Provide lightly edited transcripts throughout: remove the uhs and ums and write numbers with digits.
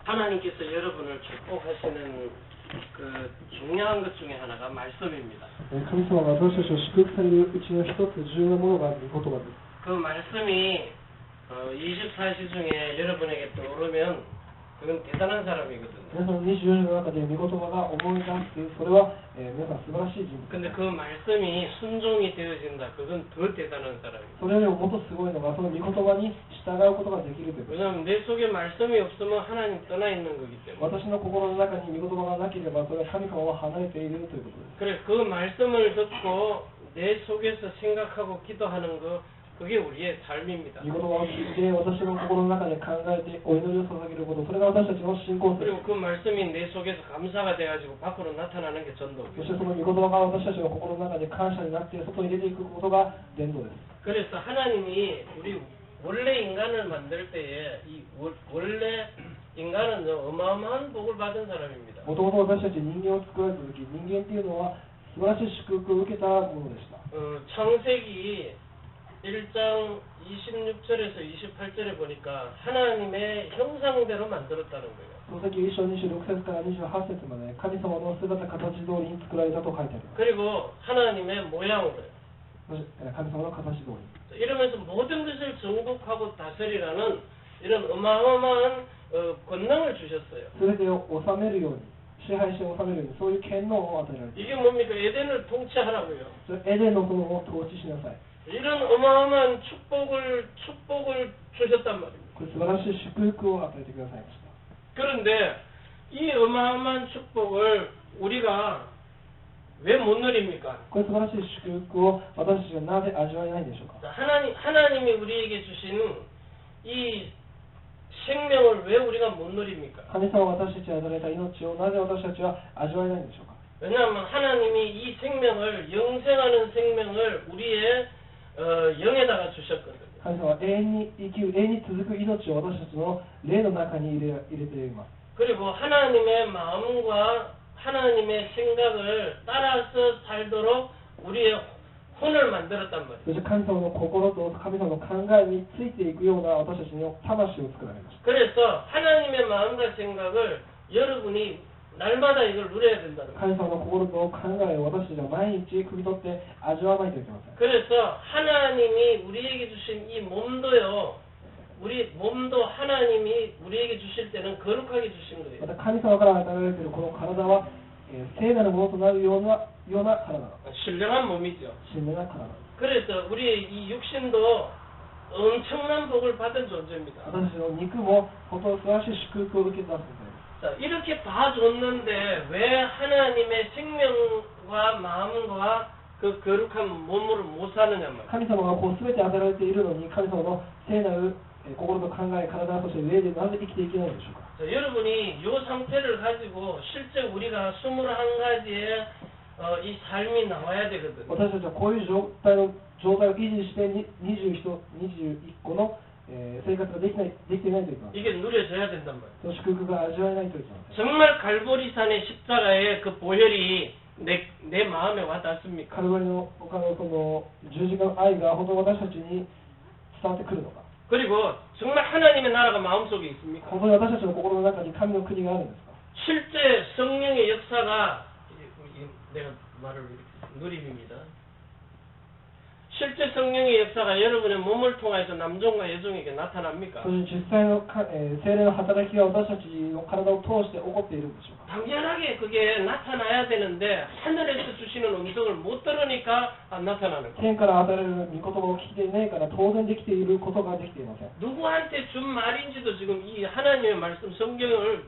하나님께서 여러분을 축복하시는 그 중요한 것 중에 하나가 말씀입니다. 神様が私たちを祝福されるうちの一つ重要なものがある御言葉です。 그 말씀이 24시 중에 여러분에게 떠오르면 그건 대단한 사람이거든요. 皆さん24時の中で御言葉が思い出す、それは、皆さん素晴らしい人物。 근데 그 말씀이 순종이 되어진다. 그건 더 대단한 사람이에요. それよりももっとすごいのがその御言葉に従うことができるということ。 왜냐하면 내 속에 말씀이 없으면 하나님 떠나 있는 거기 때문에. 私の心の中に御言葉がなければそれは神様を離れているということです。 그래 그 말씀을 듣고 내 속에서 생각하고 기도하는 거 그게 우리의 삶입니다. 御言葉を聞いて私の心の中で考えてお祈りを捧げること、それが私たちの信仰です。 그리고 그 말씀이 내 속에서 감사가 돼가지고 밖으로 나타나는 게 そ 전도고요. してその御言葉が私たちの心の中で感謝になって外に出ていくことが伝道です。 그래서 하나님이 우리 원래 인간을 만들 때에 이 원래 인간은 어마어마한 복을 받은 사람입니다. もともと私たち人間を作られた時、人間っていうのは素晴らしい祝福を受けたものでした。 창세기 1장 26절에서 28절에 보니까 하나님의 형상대로 만들었다는 거예요. 創世記1章26節から28節まで神様の姿形通りに作られたと書いてあります。 그리고 하나님의 모양으로 神様の形通り。 이러면서 모든 것을 정복하고 다스리라는 이런 어마어마한 권능을 주셨어요. それで治めるように、支配して治めるように、そういう権能を与えられている。 이게 뭡니까? 에덴을 통치하라고요. それエデンの園を統治しなさい。 이런 어마어마한 축복을 주셨단 말입니다. これ素晴らしい祝福を与えてくださいました。 그런데 이 어마어마한 축복을 우리가 왜 못 누립니까? これ素晴らしい祝福を私たちがなぜ味わえないんでしょうか。 하나님이 우리에게 주신 이 생명을 왜 우리가 못 누립니까? 神様が私たちに与えられた命をなぜ私たちは味わえないんでしょうか。 왜냐하면 하나님이 이 생명을 영생하는 생명을 우리의 영에다가 주셨거든요. 神様は永遠に生きる、永遠に続く命を私たちの霊の中に入れています。 그리고 하나님의 마음과 하나님의 생각을 따라서 살도록 우리의 혼을 만들었단 말이에요. そして神様の心と神様の考えについていくような私たちの魂を作られました。 그래서 하나님의 마음과 생각을 여러분이 날마다 이걸 누려야 된다는 거예요. 神様の心と考えを私たちは毎日汲み取って味わわないといけません。 그래서 하나님이 우리에게 주신 이 몸도요, 우리 몸도 하나님이 우리에게 주실 때는 거룩하게 주신 ま 거예요. た神様から与えられているこの体は、聖なるものとなるような体だ。 신령한 몸이죠. 神聖な体だ。 그래서 우리의 이 육신도 엄청난 복을 받은 존재입니다. 私たちの肉も本当に素晴らしい祝福を受けた存在です。 자, 이렇게 다 줬는데 왜 하나님의 생명과 마음과 그 거룩한 몸으로 못 사느냐 말이에요. 神様がこう全て与えられているのに神様の聖なる心と考え、体、そして霊でなぜ生きていけないのでしょうか。 자, 여러분이 이 상태를 가지고 실제 우리가 21가지의 이 삶이 나와야 되거든요. 私たちはこういう状態を維持して21個の生活ができていないといけません。 이게 누려져야 된단 말이에요. その祝福が味わえないといけません。 정말 갈보리산의 십자가의 그 보혈이 내 마음에 와 닿습니까? カルバリの他のその十字架の愛が本当に私たちに伝わってくるのか。 그리고 정말 하나님의 나라가 마음속에 있습니까? 本当に私たちの心の中に神の国があるんですか。 실제 성령의 역사가 내가 말을 누림입니다. 실제 성령의 역사가 여러분의 몸을 통해서 남종과 여종에게 나타납니까? そして実際の聖霊の働きが私たちの体を通して起こっているんでしょうか。 당연하게 그게 나타나야 되는데 하늘에서 주시는 음성을 못 들으니까 안 나타나는 거예요. 天から与えられる御言葉を聞いていないから当然できていることができていません。 누구한테 준 말인지도 지금 이 하나님의 말씀 성경을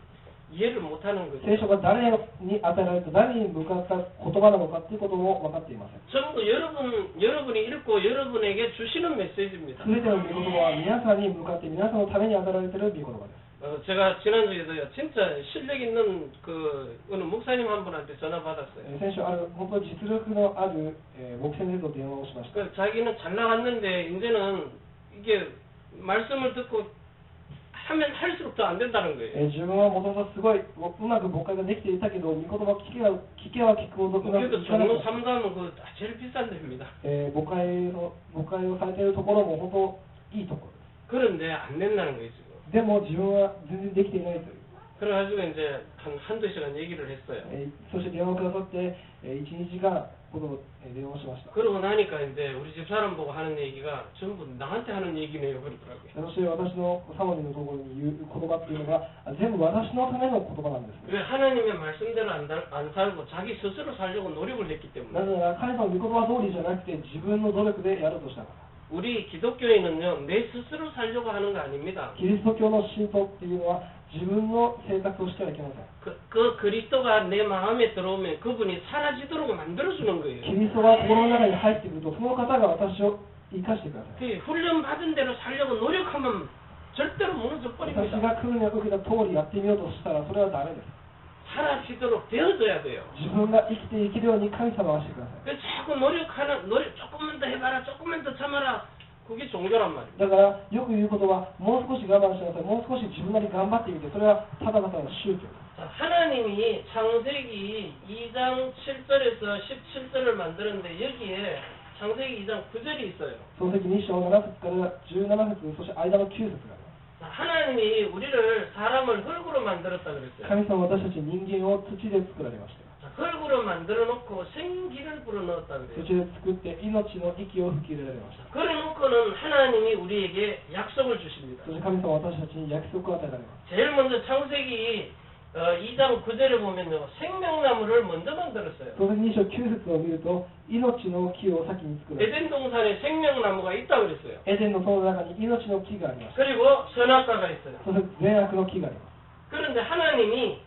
이해를 못하는 거죠. 聖書が誰に与えられて誰に向かった言葉なのかということも分かっていません。 전부 여러분이 읽고 여러분에게 주시는 메시지입니다. すべての御言葉は皆さんに向かって皆さんのために与えられている御言葉です。 제가 지난주에도요, 진짜 실력 있는 어느 목사님 한 분한테 전화 받았어요. 先週本当に実力のある牧師先生と電話をしました。 자기는 잘 나갔는데 이제는 이게 말씀을 듣고 하면 할수록 더 안 된다는 거예요. 自分はもともとすごいうまく牧会ができていたけど、御言葉を聞けば聞くほどうまくい 그래도 かなか 종로 った。 3가면 제일 비싼 데입니다. 牧会をされているところも本当いいところです。 그런데 안 된다는 거예요, 지금. でも自分は全然できていないという。 그래가지고 이제 한두 시간 얘기를 했어요. そして電話をくださって、1、2時間ほど電話をしました。 그러고 나니까 이제 우리 집 사람 보고 하는 얘기가 전부 나한테 하는 얘기네요 그러더라고요. そして私のサモニのところに言う言葉っていうのが全部私のための言葉なんです。 왜 하나님의 말씀대로 안 살고 자기 스스로 살려고 노력을 했기 な 때문에. ぜなら神様の御言葉通りじゃなくて自分の努力でやろうとしたから。 우리 기독교인은요 내 스스로 살려고 하는 거 아닙니다. キリスト教の信徒っていうのは自分の生活をしてはいけません。 그 그리스도가 내 마음에 들어오면 그분이 사라지도록 만들어주는 거예요. キリストが心の中に入ってくるとその方が私を生かしてください。 그 훈련 받은 대로 살려고 노력하면 절대로 무너져 私 버립니다. が訓練を受けた通りやってみようとしたらそれはダメです。 사라지도록 되어져야 돼요. 自分が生きていけるように神様はしてください。 그 자꾸 노력 조금만 더 해봐라, 조금만 더 참아라. 그게 종교란 말이에요. だからよく言うことはもう少し我慢しなさい、もう少し自分なり頑張ってみて、それはただただの宗教です。 자, 하나님이 창세기 2장 7절에서 17절을 만드는데 여기에 창세기 2장 9절이 있어요. 創世記2章7節から17節、そして間の9節があります。 자, 하나님이 우리를 사람을 흙으로 만들었다 그랬어요. 神様は私たち人間を土で作られました。 자, 흙으로 만들어 놓고 생기를 불어넣었다 土 그래요. で作って命の息を吹き入れられました。 그래 놓고는 하나님이 우리에게 약속을 주십니다. そして神様は私たちに約束を与えられます。 제일 먼저 창세기 2장 9절에 보면요 생명나무를 먼저 만들었어요. 創世記2章9節を見ると命の木を先に作られました。 에덴 동산에 생명나무가 있다고 그랬어요. エデンの園の中に命の木がありました。 그리고 선악과가 있어요. そして善悪の木があります。 그런데 하나님이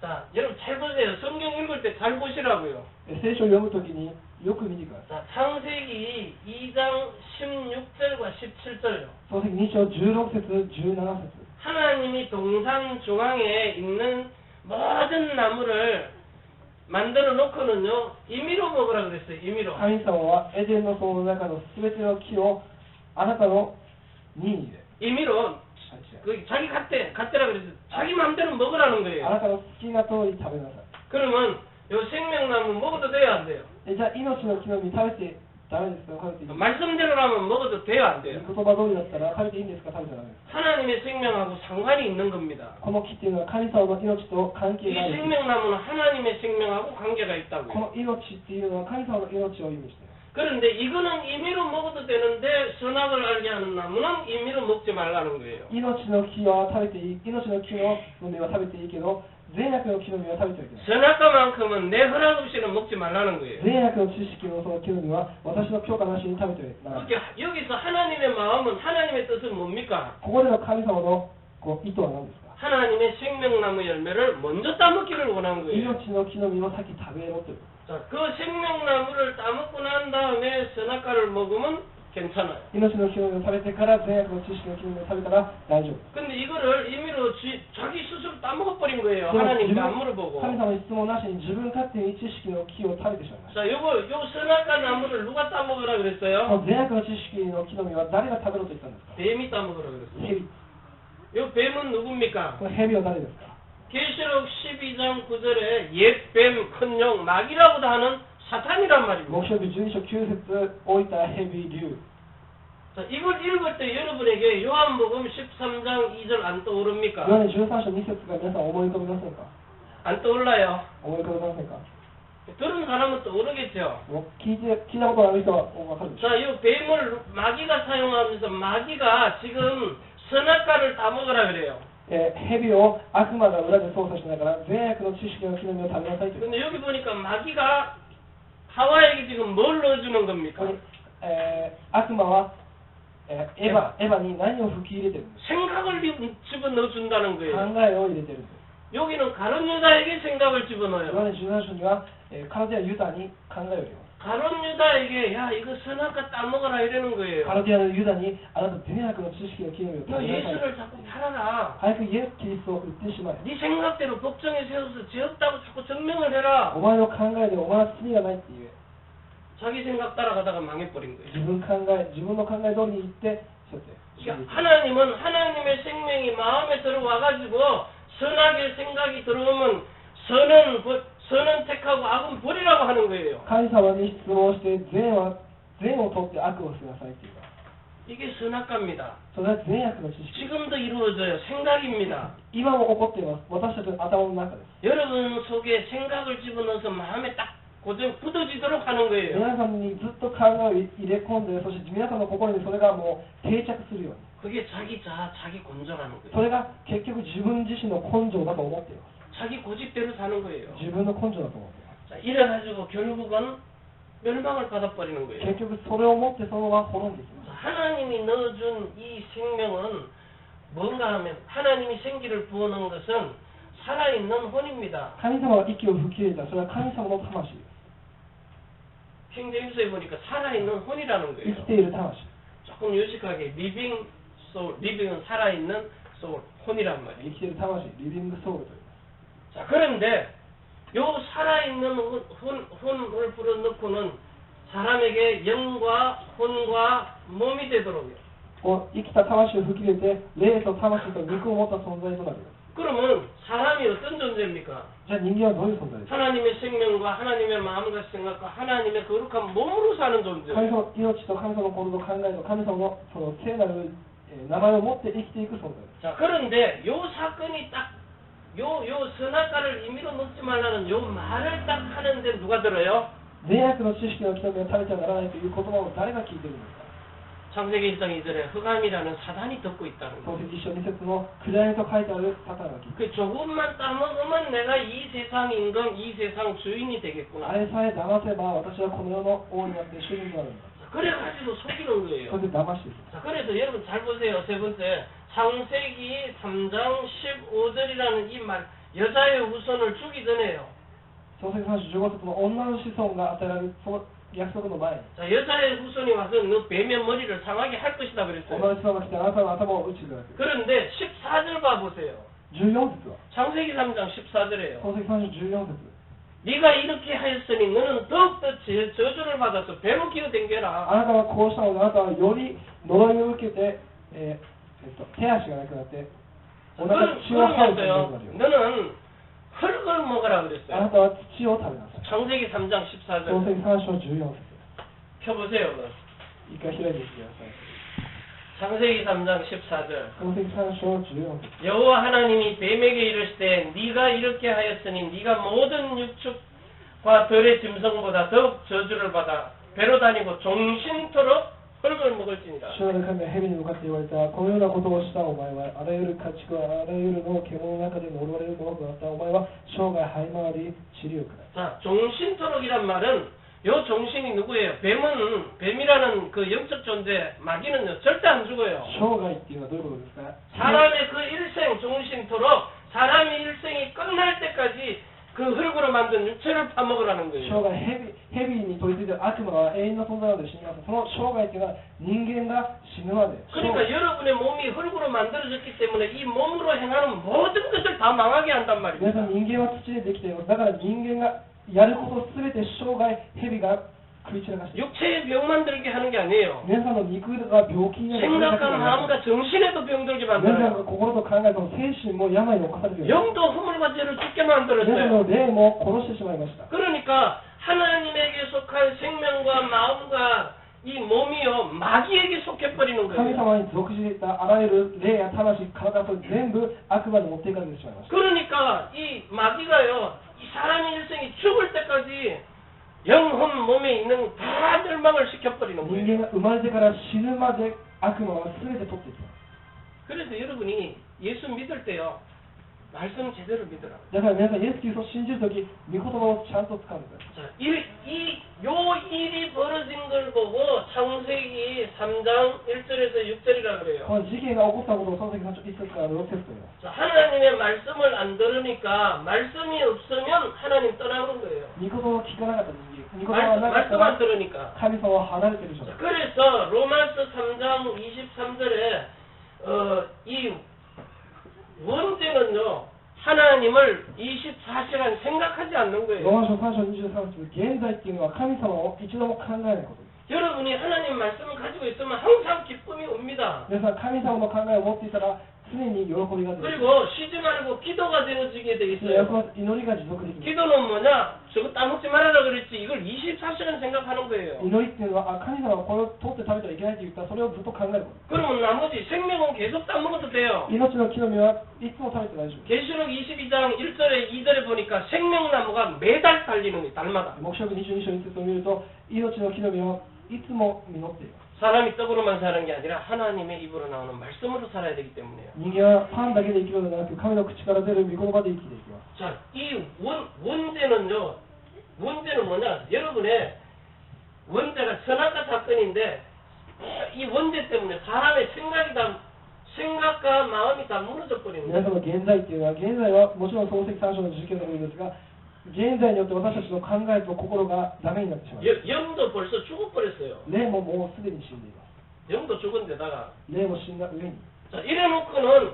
자 여러분 잘 보세요. 성경 읽을 때 잘 보시라고요. 聖書を読むときによく見てください。 자 창세기 2장 16절과 17절요. 創世記2章16節17節。 하나님이 동산 중앙에 있는 모든 나무를 만들어 놓고는요 임의로 먹으라 그랬어요. 임의로. 神様はエデンの園の中のすべての木をあなたの任意で、 임의로 그 자기 갖대라 그랬어요. 자기 마음대로 먹으라는 あ 거예요. なたの好きな通り食べなさい。 그러면 요 생명나무 먹어도 돼요 안 돼요? じゃあ命の木の実食べてダメですか、食べていい？ 말씀대로라면 먹어도 돼요 안 言 돼요? 葉通りだったら食べていいんですか、食べちゃダメです。 하나님의 생명하고 상관이 있는 겁니다. この木っていうのは神様の命と関 이 係がある。 생명나무는 하나님의 생명하고 관계가 こ 있다고요. の命っていうのは神様の命を意味している。 그런데 이거는 임의로 먹어도 되는데 선악을 알게 하는 나무는 임의로 먹지 말라는 거예요. 命の木は食べていい、命の木の実は食べていいけど、善悪の木の実は食べてはいけない。 선악과만큼은 내 허락 없이는 먹지 말라는 거예요. 善悪の知識のその木の実は私の許可なしに食べてはならない。 그렇게 여기서 하나님의 마음은 하나님의 뜻은 뭡니까? ここでの神様のこう意図は何ですか？ 하나님의 생명나무 열매를 먼저 따먹기를 원한 거예요. 命の木の実を先食べろという。 자, 그 생명나무를 따먹고 난 다음에 선악과를 먹으면 괜찮아요. 命の木の実を食べてから善悪の知識の木の実を食べたら大丈夫。 근데 이거를 임의로 자기 스스로 따먹어버린 거예요. 하나님께 안 물어보고. 神様に質問なしに自分勝手に知識の木を食べてしまいました。 자, 요 선악과 나무를 누가 따먹으라 こ 그랬어요? の善悪の知識の木の実は誰が食べろと言ったんですか？ 뱀이 따먹으라 그랬어요. 蛇。 요 뱀은 누굽니까? この蛇は誰ですか？ 계시록 12장 9절에 옛 뱀, 큰 용, 마귀라고도 하는 사탄이란 말입니다. 黙示録12章9節置いた蛇竜。 자, 이걸 읽을 때 여러분에게 요한복음 13장 2절 안 떠오릅니까? ヨハネ13章2節が皆さん思い浮かびませんか？ 안 떠올라요? 思い浮かびませんか？ 들은 사람은 떠오르겠죠? もう聞いたことがある人は分かるでしょう。 자, 이 뱀을 마귀가 사용하면서 마귀가 지금 선악과를 따먹으라 그래요. 蛇を悪魔が裏で操作しながら善悪の知識の木の実を食べなさいという。 근데 여기 보니까 마귀가 하와에게 지금 뭘 넣어주는 겁니까? ここに悪魔はエヴァに何を吹き入れてるんです。 생각을 집어넣어준다는 考 거예요. えを入れてるんです。 여기는 가룟 유다에게 생각을 ヨハ 집어넣어요. ネ17章にはカルディアユダに考えを入れます。 가룟 유다에게 야 이거 선악과 따먹어라 이러는 거예요. カルディアのユダにあなた善悪の知識の木の実を 너 食べなさい。 예수를 자꾸 팔아라. 早くイエス・キリストを売ってしまえ。 네 생각대로 법정에 세워서 죄 없다고 자꾸 증명을 해라. お前の考えでお前は罪がないって言え。 자기 생각 따라가다가 망해버린 거예요. 自分の考え通りに言ってそうやって。 그러니까 하나님은 하나님의 생명이 마음에 들어와가지고 선악의 생각이 들어오면 선은 택하고 악은 버리라고 하는 거예요. 神様に質問して善を取って悪をしなさいっていうか。 이게 선악과입니다. それは善悪の知識。 지금도 이루어져요. 생각입니다. 今も起こっています。私たちの頭の中です。 여러분 속에 생각을 집어넣어서 마음에 딱 고정 굳어지도록 하는 거예요. 皆さんにずっと考えを入れ込んで、そして皆さんの心にそれがもう定着するように。 그게 자기 자아, 자기 곤조라는 そ 거예요. れが結局自分自身の根性だと思っています。 자기 고집대로 사는 거예요. 自分の根性だと思っています。 자, 이래가지고 결국은 멸망을 받아버리는 거예요. 結局それを持ってそのまま滅んでいきます。 하나님이 넣어준 이 생명은 뭔가 하면 하나님이 생기를 부어놓은 것은 살아있는 혼입니다. 神様が息を吹き入れた、それは神様の魂です。 킹제임스에 보니까 살아있는 혼이라는 生 거예요. きている魂。 조금 유식하게 리빙 소울, 리빙은 살아있는 소울, 혼이란 生 말이에요. きている魂、リビングソウルと言います。 자, 그런데 요 살아있는 혼을 불어넣고는 사람에게 영과 혼과 몸이 되도록요. こう生きた魂を吹き入れて、霊と魂と肉を持った存在となります。 그러면 사람이 어떤 존재입니까? じゃあ人間はどういう存在ですか？ 하나님의 생명과 하나님의 마음과 생각과 하나님의 거룩한 몸으로 사는 神 존재예요. 様の命と神様の心と考えと神様のその聖なる名前を持って生きていく存在です。 자, 그런데 요 사건이 딱 요 선악과를 임의로 넣지 말라는 요 말을 딱 하는데 누가 들어요? 善悪の知識の極めを食べてはならないという言葉を誰が聞いているんですか？ 창세기 1장 2절에 흑암이라는 사단이 듣고 있다는 創 거예요. 世記一章2節の暗闇と書いてあるサタンが聞いている。 그 조금만 따먹으면 내가 이 세상 임금, 이 세상 주인이 あ 되겠구나. れさえ騙せば私はこの世の王になって主人になるんだ。 그래가지고 속이는 そ 거예요. れで騙している。 자, 그래서 여러분 잘 보세요. 세 번째, 창세기 3장 15절이라는 이 말, 여자의 후손을 주기 전에요. 創世記3章15節の女の子孫が与えられるその約束の前に、 자, 여자의 후손이 와서 너 뱀의 머리를 상하게 할 것이다 女 그랬어요. の子孫が来てあなたの頭を打ち砕く。 그런데 14절 봐보세요. 14節は、 창세기 3장 14절에요. 創世記3章14節。 네가 이렇게 하였으니 너는 더욱더 저주를 받아서 배로 기어댕겨라. あなたはこうしたので、あなたはより呪いを受けて、手足がなくなって、お腹血を吐うことになるよ。 너는 흙을 먹으라 あな 그랬어요. たは土を食べなさい。 창세기 3장 創 14절. 世記3章14節。 펴보세요. 一回開いてみてください。 창세기 3장 14절. 創世記3章14節。 여호와 하나님이 뱀에게 이르시되 네가 이렇게 하였으니 네가 모든 육축과 들의 짐승보다 더욱 저주를 받아 배로 다니고 종신토록 흙을 먹을지니라. 主なる神は蛇に向かって言われた。このようなことをしたお前は、あらゆる家畜はあらゆるの獣の中で呪われるものとなった。お前は生涯這い回り、塵を食らう。 자, 종신토록이란 말은 요 종신이 누구예요? 뱀이라는 그 영적 존재, 마귀는요 절대 안 죽어요. 生涯っていうのはどういうことですか？ 사람의 그 일생 종신토록 사람의 일생이 끝날 때까지 그 흙으로 만든 육체를 파먹으라는 生 거예요. 涯蛇に取り付いている悪魔は永遠の存在なので死にます。その生涯っていうのは人間が死ぬまで。 그러니까 여러분의 몸이 흙으로 만들어졌기 때문에 이 몸으로 행하는 모든 것을 다 망하게 한단 皆さ 말입니다. ん人間は土でできています。だから人間がやることをすべて生涯蛇が食い散らかしている。 육체에 병 만들게 하는 게 아니에요. 皆さんの肉が病気になる。 생각과 마음과 정신에도 병들게 皆さんの 만들어요. 心と考えと精神も病に侵されるように。 영도 허물과 죄를 죽게 皆さん 만들었어요. の霊も殺してしまいました。 그러니까 하나님에게 속한 생명과 마음과 이 몸이요 마귀에게 속해버리는 神 거예요. 様に属していたあらゆる霊や魂、体と全部悪魔に持っていかれてしまいました。 그러니까 이 마귀가요 이 사람의 일생이 죽을 때까지 영혼 몸에 있는 다 멸망을 시켜버리는 人 거예요. 間が生まれてから死ぬまで悪魔は全て取っていきます。 그래서 여러분이 예수 믿을 때요 말씀 제대로 믿으라. だから皆さん、イエス・キリストを信じるとき、御言葉をちゃんと使うんです。 자, 요 일이 벌어진 걸 보고 창세기 3장 1절에서 6절이라 그래요. この事件が起こったことを創世記3章1節から6節と言います。 자, 하나님의 말씀을 안 들으니까 말씀이 없으면 하나님 떠나는 거예요. 御言葉を聞かなかった人間、御言葉がなかった 말씀 ら 안 들으니까. 神様は離れている人 자, です。 그래서 로마서 3장 23절에 이 원죄는요 하나님을 24시간 생각하지 않는 ロ 거예요. ーマ書3章23節、現在っていうのは神様を一度も考えないことです。 여러분이 하나님 말씀을 가지고 있으면 항상 기쁨이 옵니다. 皆さん、神様の考えを持っていたら、常に喜びが出る。 그리고 쉬지 말고 기도가 되어지게 돼 それは 있어요. 祈りが持続できる。 기도는 뭐냐? 저거 따먹지 말아라 그랬지. 이걸 24시간 생각하는 거예요. 祈りっていうのは、神様はこれを取って食べてはいけないと言ったら、それをずっと考えるこ 그러면 나머지 생명은 계속 따먹어도 돼요. と。命の木の実はいつも食べて大丈夫。 계시록 22장 1절에 2절에 보니까 생명나무가 매달 달리는 거예요. 달마다. 黙示録22章につを見ると、命の木の実はいつも実っている。 사람이 떡으로만 사는 게 아니라 하나님의 입으로 나오는 말씀으로 살아야 되기 때문에요. 人間はパンだけで生きるのではなく、神の口から出る御言葉で生きていきます。 자, 이 원죄는요. 원죄는 뭐냐? 여러분의 원죄가 선악과 사건인데 이 원죄 때문에 사람의 생각과 마음이 다 무너져 버리는 皆さん 거예요. の現在っていうのは、現在はもちろん漱石三章の事件のことですが、現在によって私たちの考えと心がダメになってしまいます。 영도 벌써 죽어버렸어요. 霊ももうすでに死んでいます。 영도 죽은 데다가 霊も死んだ上に。 자, 이래놓고는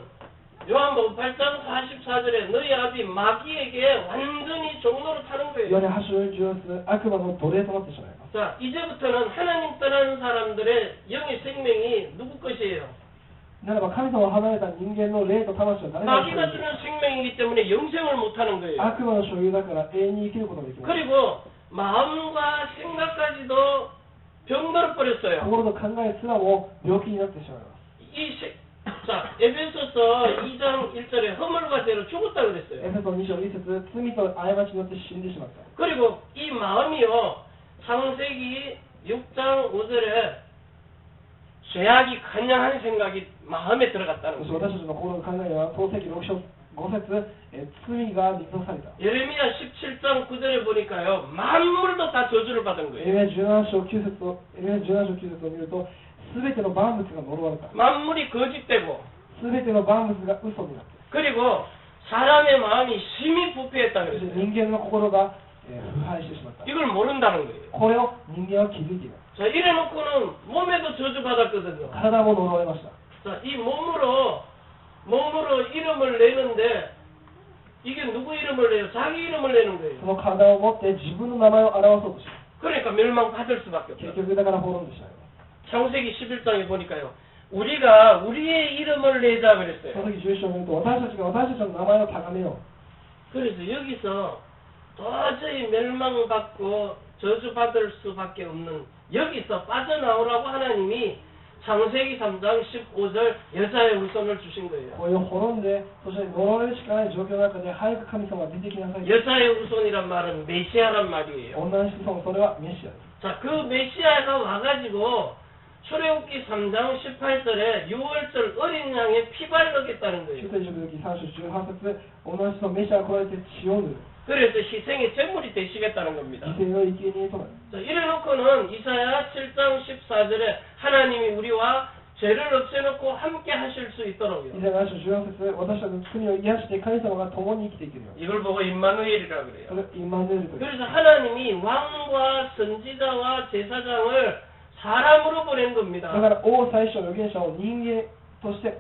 요한복음 8장 44절에 너희 아비 마귀에게 완전히 종로를 타는 ヨ 거예요. ハネ8章41節、悪魔の奴隷となってしまいます。 자, 이제부터는 하나님 떠나는 사람들의 영의 생명이 누구 것이에요? ならば神様を離れた人間の霊と魂は誰が 마귀가 주는 생명이기 때문에 영생을 못하는 거예요. 悪魔の所有だから永遠に生きることができます。 그리고 마음과 생각까지도 병들어 버렸어요. 心と考えすらも病気になってしまいます。 자, 에베소서 2장 1절에 허물과 죄로 죽었다 エ 그랬어요. フェソ2章1節、罪と過ちによって死んでしまった。 그리고 이 마음이요, 창세기 6장 5절에 죄악이 간량한 생각이 마음에 들어갔다는 そして 거예요. 私たちの心の考えは、創世記6章5節、罪が密造された。 예레미야 17장 9절에 보니까요, 만물도 다 저주를 받은 エ 거예요. レミヤ17章9節を見ると、すべての万物が呪われた。 만물이 거짓되고, すべての万物が嘘になった。 그리고 사람의 마음이 심히 부패했다 そして 그랬어요. 人間の心が腐敗してしまった。 이걸 모른다는 거예요. これを人間は気づいています。 자, 이래놓고는 몸에도 저주받았거든요. 体も呪われました。 자, 이 몸으로 이름을 내는데, 이게 누구 이름을 내요? 자기 이름을 내는 そ 거예요. の体を持って自分の名前を表そうとします。 그러니까 멸망받을 수밖에 結 없어요. 局だから滅んでしまいます。 창세기 11장에 보니까요. 우리가 우리의 이름을 내자 そ 그랬어요. の時11章を見ると、私たちが私たちの名前を高めよ 그래서 여기서 도저히 멸망받고 저주받을 수밖에 없는 여기서 빠져나오라고 하나님이 창세기 3장 15절 여자의 후손을 주신 う。 거예요. こういう滅んで、そして呪われるしかない状況の中で、早く神様は出てきなさい。 여자의 후손이란 말은 메시아란 말이에요. 女の子孫、それはメシアです。 자, 그 메시아가 와가지고 출애굽기 3장 18절에 6월절 어린 양의 피 바르겠다는 出 거예요. 世十記3章18節、女の子孫メシアが来られて血を塗る。 그래서 희생의 제물이 되시겠다는 겁니다. 犠牲の生贄となる。 자, 이래놓고는 이사야 7장 14절에 하나님이 우리와 죄를 없애놓고 함께 하실 수 있도록요. 以前の14節、私たちの罪を癒して神様が共に生きていけるように。 이걸 보고 임마누엘이라 そ 그래요. れ、インマヌエルという。 그래서 하나님이 왕과 선지자와 제사장을 사람으로 보낸 だ 겁니다. から王最初預言者を人間として、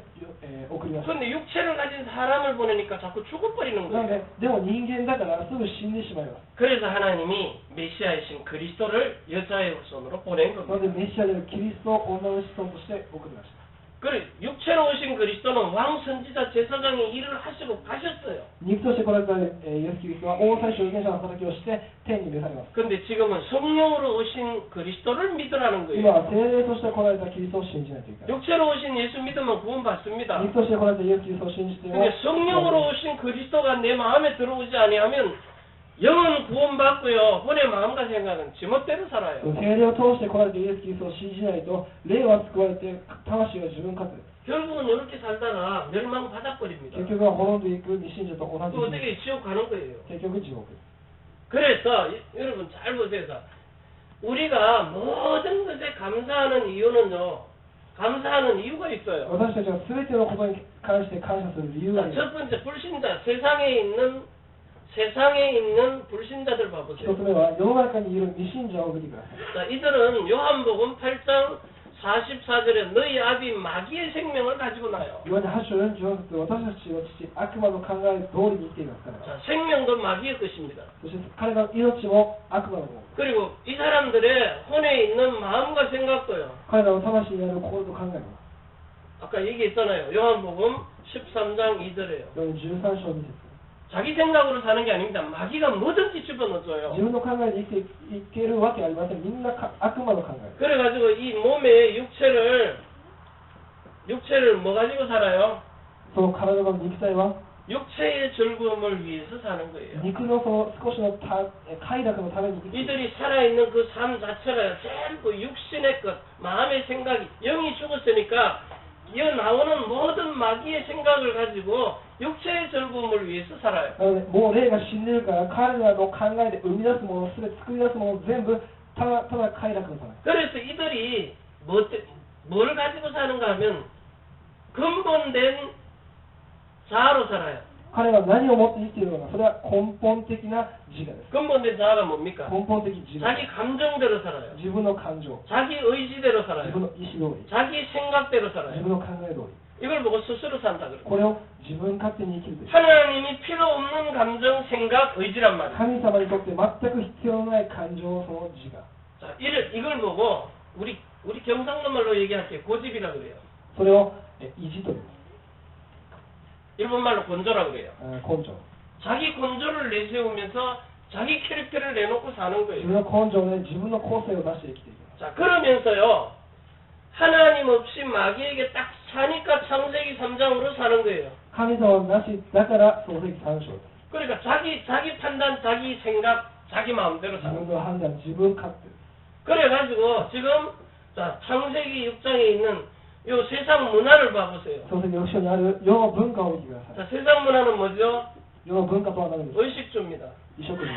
送りました。 근데 육체를 가진 사람을 보내니까 자꾸 죽어버리는 なの 거예요. で、でも人間だからすぐ死んでしまいます。 그래서 하나님이 메시아이신 그리스도를 여자의 후손으로 보낸 なの 겁니다. で、メシアであるキリストを女の子孫として送りました。 그래 육체로 오신 그리스도는 왕 선지자 제사장의 일을 하시고 가셨어요. 肉として来られた、イエス・キリストは王最初預言者の働きをして天に召されます。 근데 지금은 성령으로 오신 그리스도를 믿으라는 今 거예요. は聖霊として来られたキリストを信じないといけない。 육체로 오신 예수 믿으면 구원받습니다. 肉として来られたイエス・キリストを信じても 근데 성령으로 오신 그리스도가 내 마음에 들어오지 아니하면 영은 구원받고요. 혼의 마음과 생각은 지멋대로 살아요. 聖霊を通して来られたイエス・キリストを信じないと霊は救われて魂は自分勝つ。 결국은 이렇게 살다가 멸망받아버립니다. 結局は滅んでいく未信者と同 또 じ。 어떻게 지옥 가는 거예요. 結局地獄。 그래서 여러분 잘 보세요. 우리가 모든 것에 감사하는 이유는요. 감사하는 이유가 있어요. 私たちは全てのことに関して感謝する理由があり 자, ます。 첫 번째 불신자 세상에 있는 불신자들 一 봐보세요. つ目は世の中にいる未信者を見てください。 자, 이들은 요한복음 8장 44절에 너희 아비 마귀의 생명을 가지고 나요. ヨハネ8章44節、私たちの父、悪魔の考え通りに生きていますから。 자, 생명도 마귀의 것입니다. そして彼の命も悪魔のもの。 그리고 이 사람들의 혼에 있는 마음과 생각도요. 彼らの魂にある心と考えも。 아까 얘기했잖아요. 요한복음 13장 2절에요. 13章2節 자기 생각으로 사는 게 아닙니다. 마귀가 뭐든지 집어넣어줘요. 自分の考えで生きていけるわけありません。みんな悪魔の考え。 그래가지고 이 몸의 육체를 뭐 가지고 살아요? その体の肉体は 육체의 즐거움을 위해서 사는 거예요. 肉のその少しの快楽のために生きている。 이들이 살아있는 그 삶 자체가 전부 육신의 것, 마음의 생각이, 영이 죽었으니까 이 나오는 모든 마귀의 생각을 가지고 육체의 즐거움을 위해서 살아요. なのでもう霊が死んでるから彼らの考えで生み出すものすべて作り出すもの全部ただ快楽のため。 그래서 이들이 뭘 가지고 사는가 하면 근본된 자아로 살아요. 彼は何をもって生きているのか、それは根本的な自我です。 근본된 자아가 뭡니까? 根本的自我。 자기 감정대로 살아요. 自分の感情、 자기 의지대로 自分 살아요. の意思通り、 자기 생각대로 自 살아요. 分の考え通り、 이걸 보고 스스로 산다 그래요. これを自分勝手に生きるという。 하나님이 필요 없는 감정, 생각, 의지란 말이에요. 神様にとって全く必要のない感情、その自我。 자, 이걸 보고 우리 경상도 말로 얘기할게요. 고집이라 그래요. それを意地という、 일본 말로 곤조라 그래요. 根性。 자기 곤조를 내세우면서 자기 캐릭터를 내놓고 사는 自 거예요. 分の根性で自分の個性を出して生きていきます。 자, 그러면서요. 하나님 없이 마귀에게 딱 사니까 창세기 3장으로 사는 거예요. 神様なしだから創世記3章です。 그러니까 자기 판단, 자기 생각, 자기 마음대로 自 사는 分 거예요. の判断、自分勝手。 그래가지고 지금 자, 창세기 6장에 있는 요 세상 문화를 봐보세요. 創世記6章にある世の文化を見てください。 자, 세상 문화는 뭐죠? 世の文化とは何ですか？ 의식주입니다. 衣食住。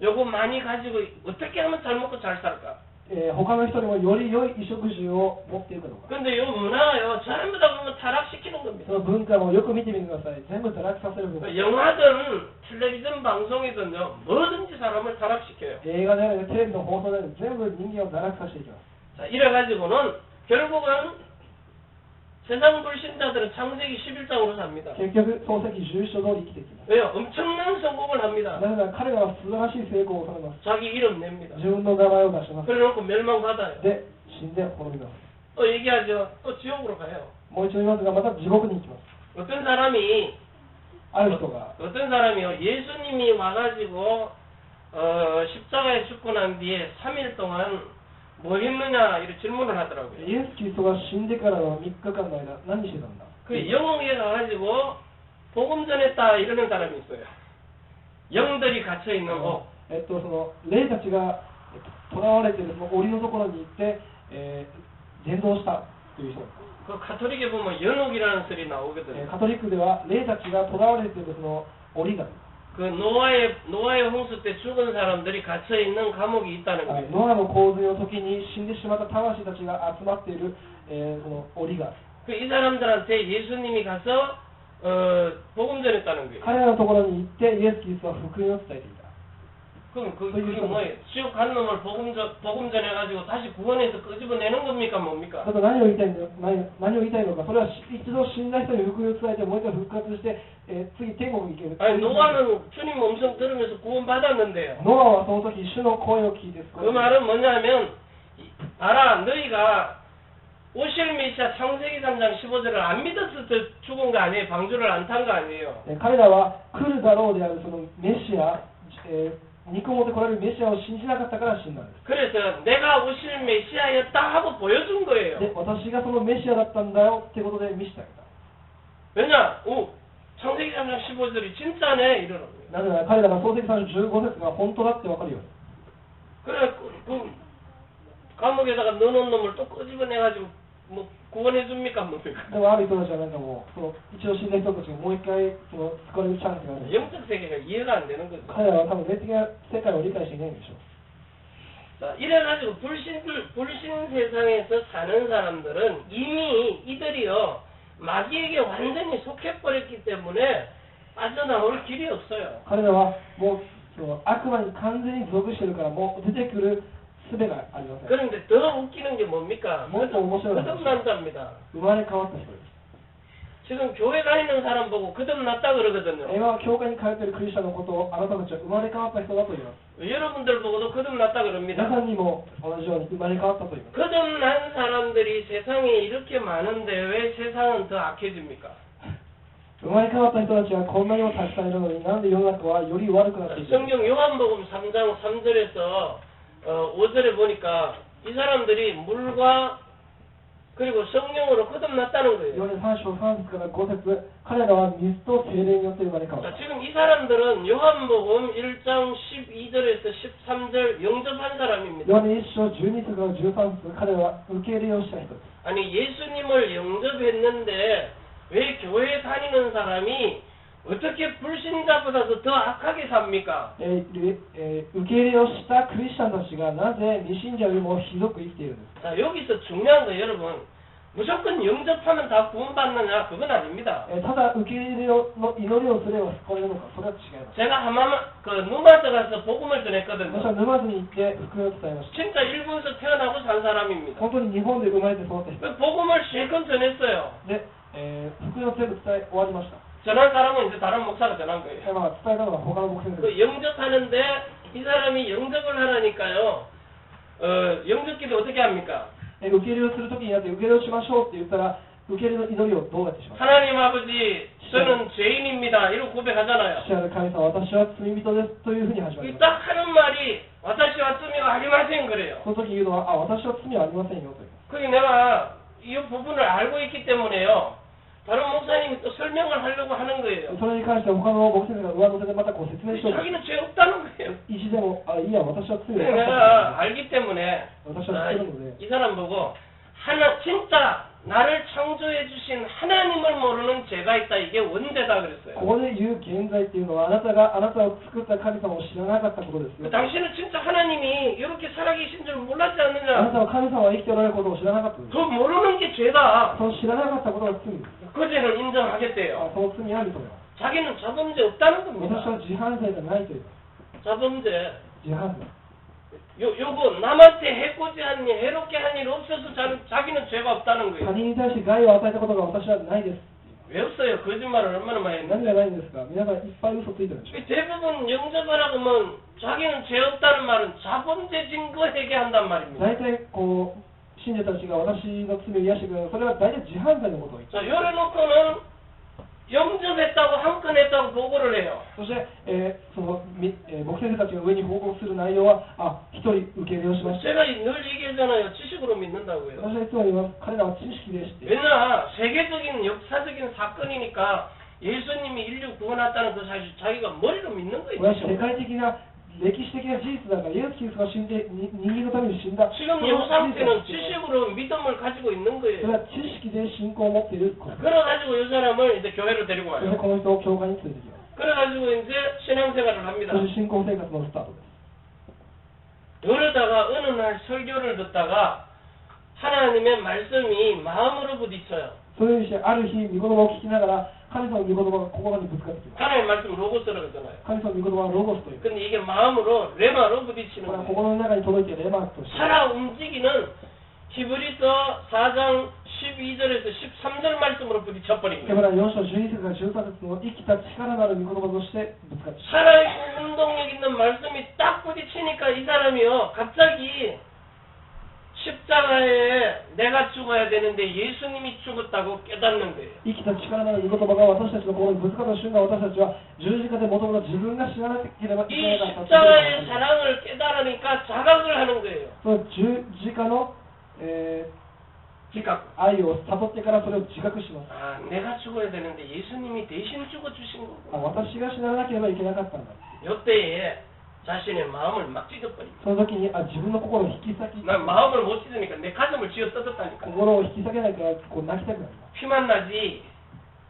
요거 많이 가지고 어떻게 하면 잘 먹고 잘 살까? 他の人にもより良い衣食住を持っているかどうか。 근데 요 문화요 전부 다 보면 타락시키는 そ 겁니다. の文化もよく見てみてください。全部堕落させる文化。 영화든 텔레비전 방송이든요 뭐든지 사람을 타락시켜요. 映画であれテレビの放送であれ全部人間を堕落させていきます。 자, 이래가지고는 결국은 세상 불신자들은 창세기 11장으로 삽니다. 結局創世記11章通り生きていきます。 왜요? 엄청난 성공을 합니다. なぜなら彼らは素晴らしい成功を収めます。 자기 이름 냅니다. 自分の名前を出します。 그래놓고 멸망받아요. で、死んで滅びます。 또 얘기하죠. 또 지옥으로 가요. もう一度言いますが、また地獄に行きます。 어떤 사람이 ある人が、 어떤 사람이요 예수님이 와가지고 십자가에 죽고 난 뒤에 3일 동안 뭐 했느냐 이렇게 질문을 하더라고요. イエス・キリストが死んでからの3日間の間、何してたんだ？ 그 영웅에 가가지고 복음 전했다 이러는 사람이 있어요. 영들이 갇혀 있는 곳. その霊たちが囚われているその檻のところに行って、伝道したという人です。 그 가톨릭에 보면 연옥이라는 설이 나오거든요. カトリックでは霊たちが囚われているその檻が、 그 노아의 홍수 때 죽은 사람들이 갇혀 있는 감옥이 있다는 거예요. ノアの洪水の時に死んでしまった魂たちが集まっている、その檻が、 그 이 사람들한테 예수님이 가서 복음 전했다는 거예요. 彼らのところに行ってイエス・キリストは福音を伝えていた。 그럼 그게 뭐예요? 지옥 간 놈을 복음 전해가지고 다시 구원해서 끄집어내는 겁니까 뭡니까? だから何を言いたいのか、それは一度死んだ人に福音を伝えて、もう一回復活して、次天国に行ける。 아니 노아는 주님 음성 들으면서 구원받았는데요. ノアはその時主の声を聞いて救 그 われた。 말은 뭐냐면 알아 너희가 오실 메시아 창세기 3장 15절을 안 믿어서 죽은 거 아니에요. 방주를 안 탄 거 아니에요. 彼らは来るだろうであるそのメシア、肉を持って来られるメシアを信じなかったから死んだんです。 그래서 내가 오실 메시아였다 하고 보여준 거예요. で、私がそのメシアだったんだよってことで見せてあげた。 왜냐? 창세기 3장 15절이 진짜네 이러는 거예요. なぜなら彼らが創世記3章15節が本当だって分かるように。 그래 그 감옥에다가 넣어놓은 놈을 또 끄집어내가지고 뭐 구원해 줍니까 뭡니까? でもある人たちはなんかもう、その一応死んだ人たちがもう一回その救われるチャンスがある。 영적 세계가 이해가 안 되는 거죠. 彼らは多分霊的な世界を理解していないんでしょう。 자, 이래가지고 불신 세상에서 사는 사람들은 이미 이들이요 마귀에게 완전히 속해버렸기 때문에 빠져나올 길이 없어요. 彼らはもうその悪魔に完全に属しているからもう出てくる術がありません。 그런데 더 웃기는 게 뭡니까? 거듭난답니다. 生まれ変わった人です。 지금 교회 다니는 사람 보고 거듭났다 그러거든요. 今は教会に通っているクリスチャンのことをあなたたちは生まれ変わった人だと言います。 여러분들 보고도 거듭났다 皆 그럽니다. さんにも同じように生まれ変わったと言います。 거듭난 사람들이 세상에 이렇게 많은데 왜 세상은 더 악해집니까? 生まれ変わった人たちはこんなにもたくさんいるのになんで世の中はより悪くなっていくのか。 성경 요한복음 3장 3절에서 5절에 보니까 이 사람들이 물과 그리고 성령으로 거듭났다는 거예요. ヨハネ3章3節から5節、彼らは水と聖霊によって生まれ変わっ 자, た。 지금 이 사람들은 요한복음 1장 12절에서 13절 영접한 사람입니다. ヨハネ1章12節から13節、彼らは受け入れをした人です。 아니 예수님을 영접했는데 왜 교회 다니는 사람이 어떻게 불신자보다도 더 악하게 삽니까? 受け入れをしたクリスチャンたちがなぜ未信者よりもひどく生きているんですか。 자, 여기서 중요한 거 여러분, 무조건 영접하면 다 구원받느냐 그건 아닙니다. ただ受け入れの祈りをすれば救われるのか、それは違います。 제가 누마트 가서 복음을 私は 전했거든요. 沼津に行って福音を伝えました。 진짜 일본에서 태어나고 산 사람입니다. 本当に日本で生まれて育った人 그 복음을 실컷 전했어요. で、福音を全部伝え終わりました。 전한 사람은 이제 다른 목사가 전한 거예요. 伝えたのは他の牧師です。 그 영접하는데 이 사람이 영접을 하라니까요. 영접기도 어떻게 합니까? 受け入れをするときになって受け入れをしましょうって言ったら受け入れの祈りをどうやってしますか。 하나님 아버지, 저는 죄인입니다. 이렇게 고백하잖아요. 主ある神様、私は罪人ですというふうに始まります。 딱 하는 말이 와타시와罪はありません 그래요. その時言うのは、私は罪はありませんよという。 그게 내가 이 부분을 알고 있기 때문에요. 다른 목사님이 또 설명을 하려고 하는 거예요. それに関しては他の牧師が上乗せでまたこう説明しようと。 자기는 죄 없다는 거예요. 意地でも、いや、私は罪を 근데 犯した 내가 알기 때문에 私は知ってるので、 이 사람 보고 진짜 나를 창조해 주신 하나님을 모르는 죄가 있다. 이게 원죄다 그랬어요. ここで言う現在っていうのは、あなたを作った神様を知らなかったことですよ。 당신은 진짜 하나님이 이렇게 살아계신 줄 몰랐지 あなた 않느냐? は神様が生きておられることを知らなかったです。 그 모르는 게 죄다. その知らなかったことが罪です。 그 죄를 인정하겠대요. その罪は認めます。 자기는 자범죄 없다는 私 겁니다. は自犯罪がないという。 자범죄. 自犯罪。 요거 남한테 해코지 한 일, 해롭게 한 일 없어서 자기는 죄가 없다는 他 거예요. 人に対して害を与えたことが私はないです。 왜 없어요? 거짓말을 얼마나 많이 何 했는데. がないんですか。皆さんいっぱい嘘ついてるでしょ。 대부분 영접하라고 하면 자기는 죄 없다는 말은 자범죄 증거 회개한단 말입니다. 大体こう信者たちが私の罪を癒してくれる、それは大体自犯罪のことを言って。 자, 요래놓고는 영접했다고 한 건 했다고 보고를 해요. そして、その牧先生たちが上に報告する内容は、一人受け入れをしました。 제가 늘 얘기하잖아요. 지식으로 믿는다고요. 私はいつも言います。彼らは知識でして。 왜냐 세계적인 역사적인 사건이니까 예수님이 인류 구원했다는 그 사실 자기가 머리로 믿는 これは 거예요. 世界的な歴史的な事実だから、イエス・キリストが死んで人間のために死んだ。 지금 そ 이 の事実は 상태는 지식으로 믿음을 가지고 있는 それ 거예요. は知識で信仰を持っていること。 그래가지고 이 사람을 이제 교회로 데리고 そして 와요. この人を教会に連れてきます。 그래가지고 이제 신앙생활을 합니다. そして信仰生活のスタートです。 그러다가 어느 날 설교를 듣다가 하나님의 말씀이 마음으로 부딪혀요. そういうある日、御言葉を聞きながら、神様の御言葉が心にぶつかってきます。 하나님의 말씀 로고스라고 하잖아요. 神様の御言葉はロゴスという。 근데 이게 마음으로 레마로 こ 부딪히는 れは 거예요. 心の中に届いてレマークとして。 살아 움직이는 히브리서 4장 12절에서 13절 말씀으로 부딪혀 버린 だか 거예요. ら4章12節から13節の生きた力のある御言葉としてぶつかってきます。 살아있고 운동력 있는 말씀이 딱 부딪히니까 이 사람이요 갑자기 십자가에 내가 죽어야 되는데 예수님이 죽었다고 깨닫는 거예요. 生きた力のある御言葉が私たちの心にぶつかった瞬間、私たちは十字架でもともと自分が死ななければい 이 けなかった。 십자가의 사랑을 깨달으니까 자각을 하는 거예요. その十字架の、 지각. 愛を悟ってからそれを自覚します。 아, 내가 죽어야 되는데 예수님이 대신 죽어주신 거고. 私が死ななければいけなかったんだ。 요때에 자신의 마음을 막 찢어버리고. その時に自分の心を引き裂き、 난 마음을 못 찢으니까 내 가슴을 쥐어 뜯었다니까. 心を引き裂けないからこう泣きたくなります。 피만 나지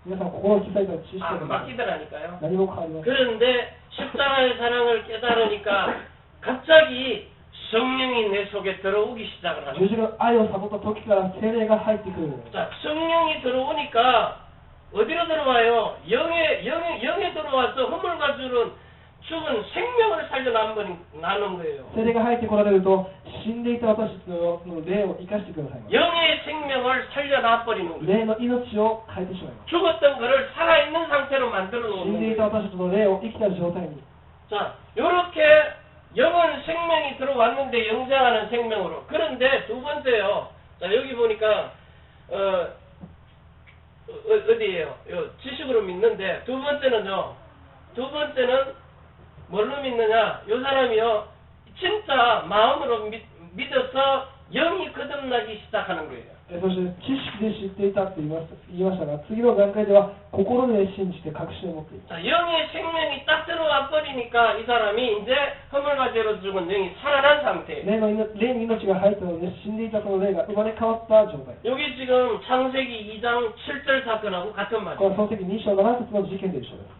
皆さん心を引き裂いたら知識が 안 ない。 바뀌더라니까요. 何も変わりません。 그런데 십자가의 사랑을 깨달으니까 갑자기 성령이 내 속에 들어오기 시작을 하는 十字架の愛を悟った時から精霊が入ってくる。 자, 성령이 들어오니까 어디로 들어와요? 영에 들어와서 허물가주는 죽은 생명을 살려나는 거예요. 精霊が入ってこられると、死んでいた私たちの霊を生かしてくださいます。 영의 생명을 살려놔버리는 거예요. 霊の命を変えてしまいます。 죽었던 것을 살아있는 상태로 만들어 死ん 놓는 でいた 거예요. 私たちの霊を生きた状態に。 자, 요렇게 영은 생명이 들어왔는데 영생하는 생명으로. 그런데 두 번째요. 자, 여기 보니까 어디예요? 요 지식으로 믿는데 두 번째는요. 두 번째는 뭘로 믿느냐? 요 사람이요. 진짜 마음으로 믿어서 영이 거듭나기 시작하는 거예요. そして知識で知っていたって言いましたが、次の段階では心で信じて確信を持っている。 자, 영의 생명이 딱 들어와 버리니까 이 사람이 이제 허물과죄로 죽은 영이 살아난 상태예요. 霊に命が入ったので死んでいたその霊が生まれ変わった状態。 여기 지금 창세기 2장 7절 사건하고 같은 これ 말이에요. はその時2章7節の事件で一緒です。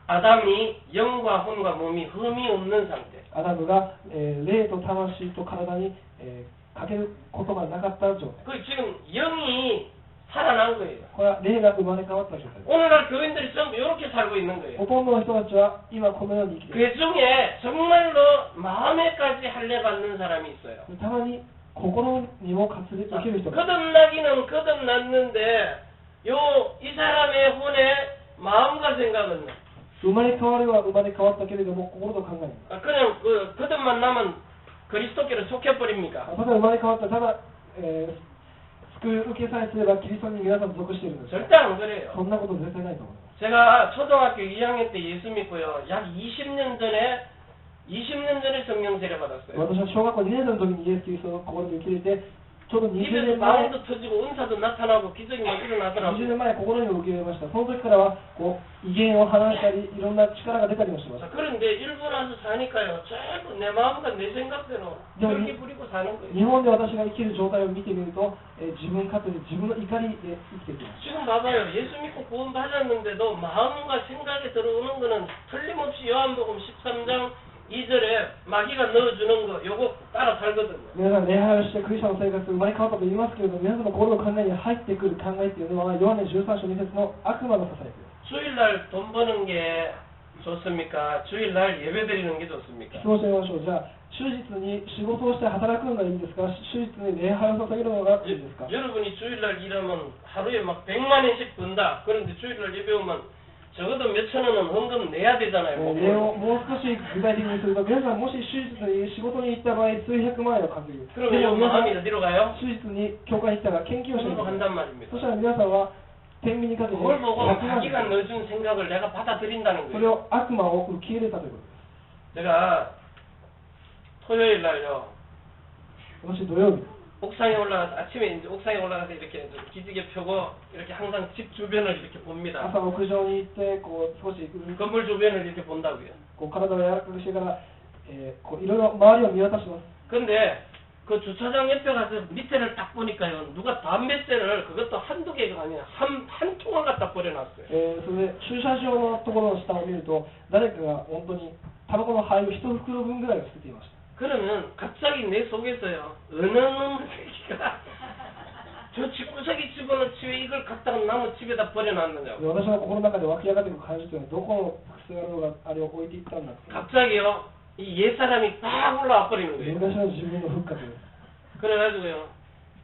아담이 영과 혼과 몸이 흠이 없는 상태. アダムが、霊と魂と体に、かけることがなかった状態。 그 지금 영이 살아난 거예요. これは霊が生まれ変わった状態です。 오늘날 교인들이 전부 이렇게 살고 있는 거예요. ほとんどの人たちは今このように生きている。 그 중에 정말로 마음에까지 할례받는 사람이 있어요. たまに心にも受ける人が。 거듭나기는 거듭났는데 이 사람의 혼의 마음과 생각은 生まれ変わりは生まれ変わったけれども心と考えない。 그냥 그 거듭만 나면 그리스도께로 속해버립니까? ただ生まれ変わったただ、救い受けさえすればキリストに皆さん属しているんです。 절대 안 그래요. そんなこと絶対ないと思います。 제가 초등학교 2학년 때 예수 믿고요. 약 20년 전에 성령 세례 받았어요. 私は小学校2年生の時にイエス・キリストの心で受け入れて、ちょうど20 입에서 年前 마음도 터지고 은사도 나타나고 기적이 막 20 일어나더라고요. 年前心にも受け入れました。その時からはこう威厳を話したりいろんな力が出たりもしま 자, す。 그런데 일본 와서 사니까요. 자꾸 내 마음과 내 생각대로 혈기 부리고 사는 거예요. 日本で私が生きる状態を見てみると、自分勝手で自分の怒りで生きていきます。 지금 봐봐요. 예수 믿고 구원 받았는데도 마음과 생각에 들어오는 거는 틀림없이 요한복음 13장 2절에 마귀가 넣어주는 거 요거 따라 살거든요. 皆さん礼拝をしてクリスチャンの生活生まれ変わったと言いますけれども、皆さんの心の考えに入ってくる考えっていうのはヨハネ13章2節の悪魔のささやきです。 주일날 돈 버는 게 좋습니까? 주일날 예배 드리는 게 좋습니까? 質問してみましょう。じゃあ終日に仕事をして働くのがいいですか、終日に礼拝を捧げるのがいいですか。 여러분이 주일날 일하면 하루에 막 100만 원씩 번다. 그런데 주일날 예배 오면 적어도 몇천 원은 헌금 내야 되잖아요. 礼をもう少し具体的にすると、皆さんもし終日に仕事に行った場合数百万円を稼ぐ。 그러면 で 요 も皆さん 마음이 어디로 가요? 終日に教会に行ったら献金をしな 돈으로 いといけない。 한단 말입니다. そしたら皆さんは天秤にかけて 그걸 보고 100万 자기가 円、 넣어준 생각을 내가 받아들인다는 そ 거예요. れを悪魔を受け入れたということです。 제가 토요일 날요 私土曜日 옥상에 올라가서 아침에 이제 옥상에 올라가서 이렇게 좀 기지개 펴고 이렇게 항상 집 주변을 이렇게 봅니다. 朝屋上に行ってこう少し 건물 주변을 이렇게 본다고요. こう体を柔らかくしてから、こういろいろ周りを見渡します。 근데 그 주차장 옆에 가서 밑에를 딱 보니까요. 누가 담뱃대를 그것도 한두 개가 아니라 한 통을 갖다 버려놨어요. それで駐車場のところの下を見ると誰かが本当にタバコの灰を一袋分ぐらいを捨てていました。 그러면 갑자기 내 속에서요. 어느 놈새끼가 저 집구석에 집어넣지 왜 이걸 갖다가 나무 집에다 버려놨느냐고. で私の心の中で湧き上がってくる感じというのはどこのクソ野郎があれを置いていったんだって。 갑자기요. 이 옛사람이 딱 올라와 버리는 거예요. 昔の自分の復活です。 그래가지고요.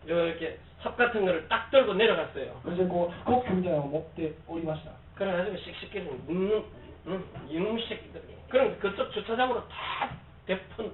이렇게 삽 같은 거를 딱 들고 내려갔어요. そしてこうスコップみたいなのを持っておりました。 그래가지고 씩씩해서 이놈 새끼들이. 그럼 그쪽 주차장으로 다 대폰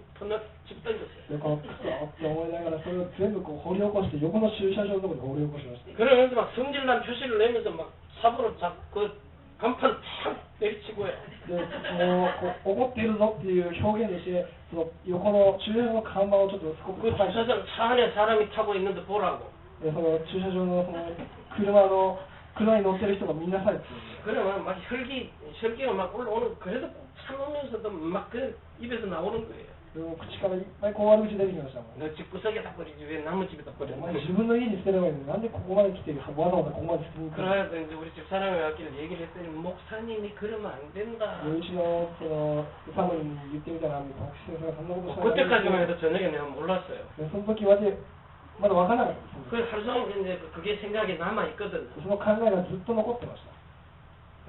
집 던졌어요. でこのクソって思いながらそれを全部こう掘り起こして横の駐車場のところに掘り起こしました。 그러면서 막 성질난 표시를 내면서 막 삽으로 그 간판 탁 내리치고요. でもうこう怒っているぞっていう表現にしてその横の駐車場の看板をちょっとスコップ 그 叩いて、 주차장 차 안에 사람이 타고 있는데 보라고. でその駐車場のその車に乗ってる人がみんなされてるんで、 그러면 막 혈기가 막 올라오는 그래도 참으면서도 막 그 입에서 나오는 거예요. でも口からいっぱいこう悪口出てきましたもん。 너 집구석에다 버리지 왜 나무집에다 お前 버렸냐. 自分の家に捨てればいいのになんでここまで来てわざわざここまで捨てに来るの。 그래서 이제 우리 집사람이 왔길래 얘기를 했더니 목사님이 그러면 안 된다. うちのそのサムに言ってみたら、牧師先生がそんなことしたら 그때까지만 해도 저녁에 내가 몰랐어요. でその時までまだ分からなかったです。 그 하루 종일 이제 그게 생각이 남아 있거든. その考えがずっと残ってました。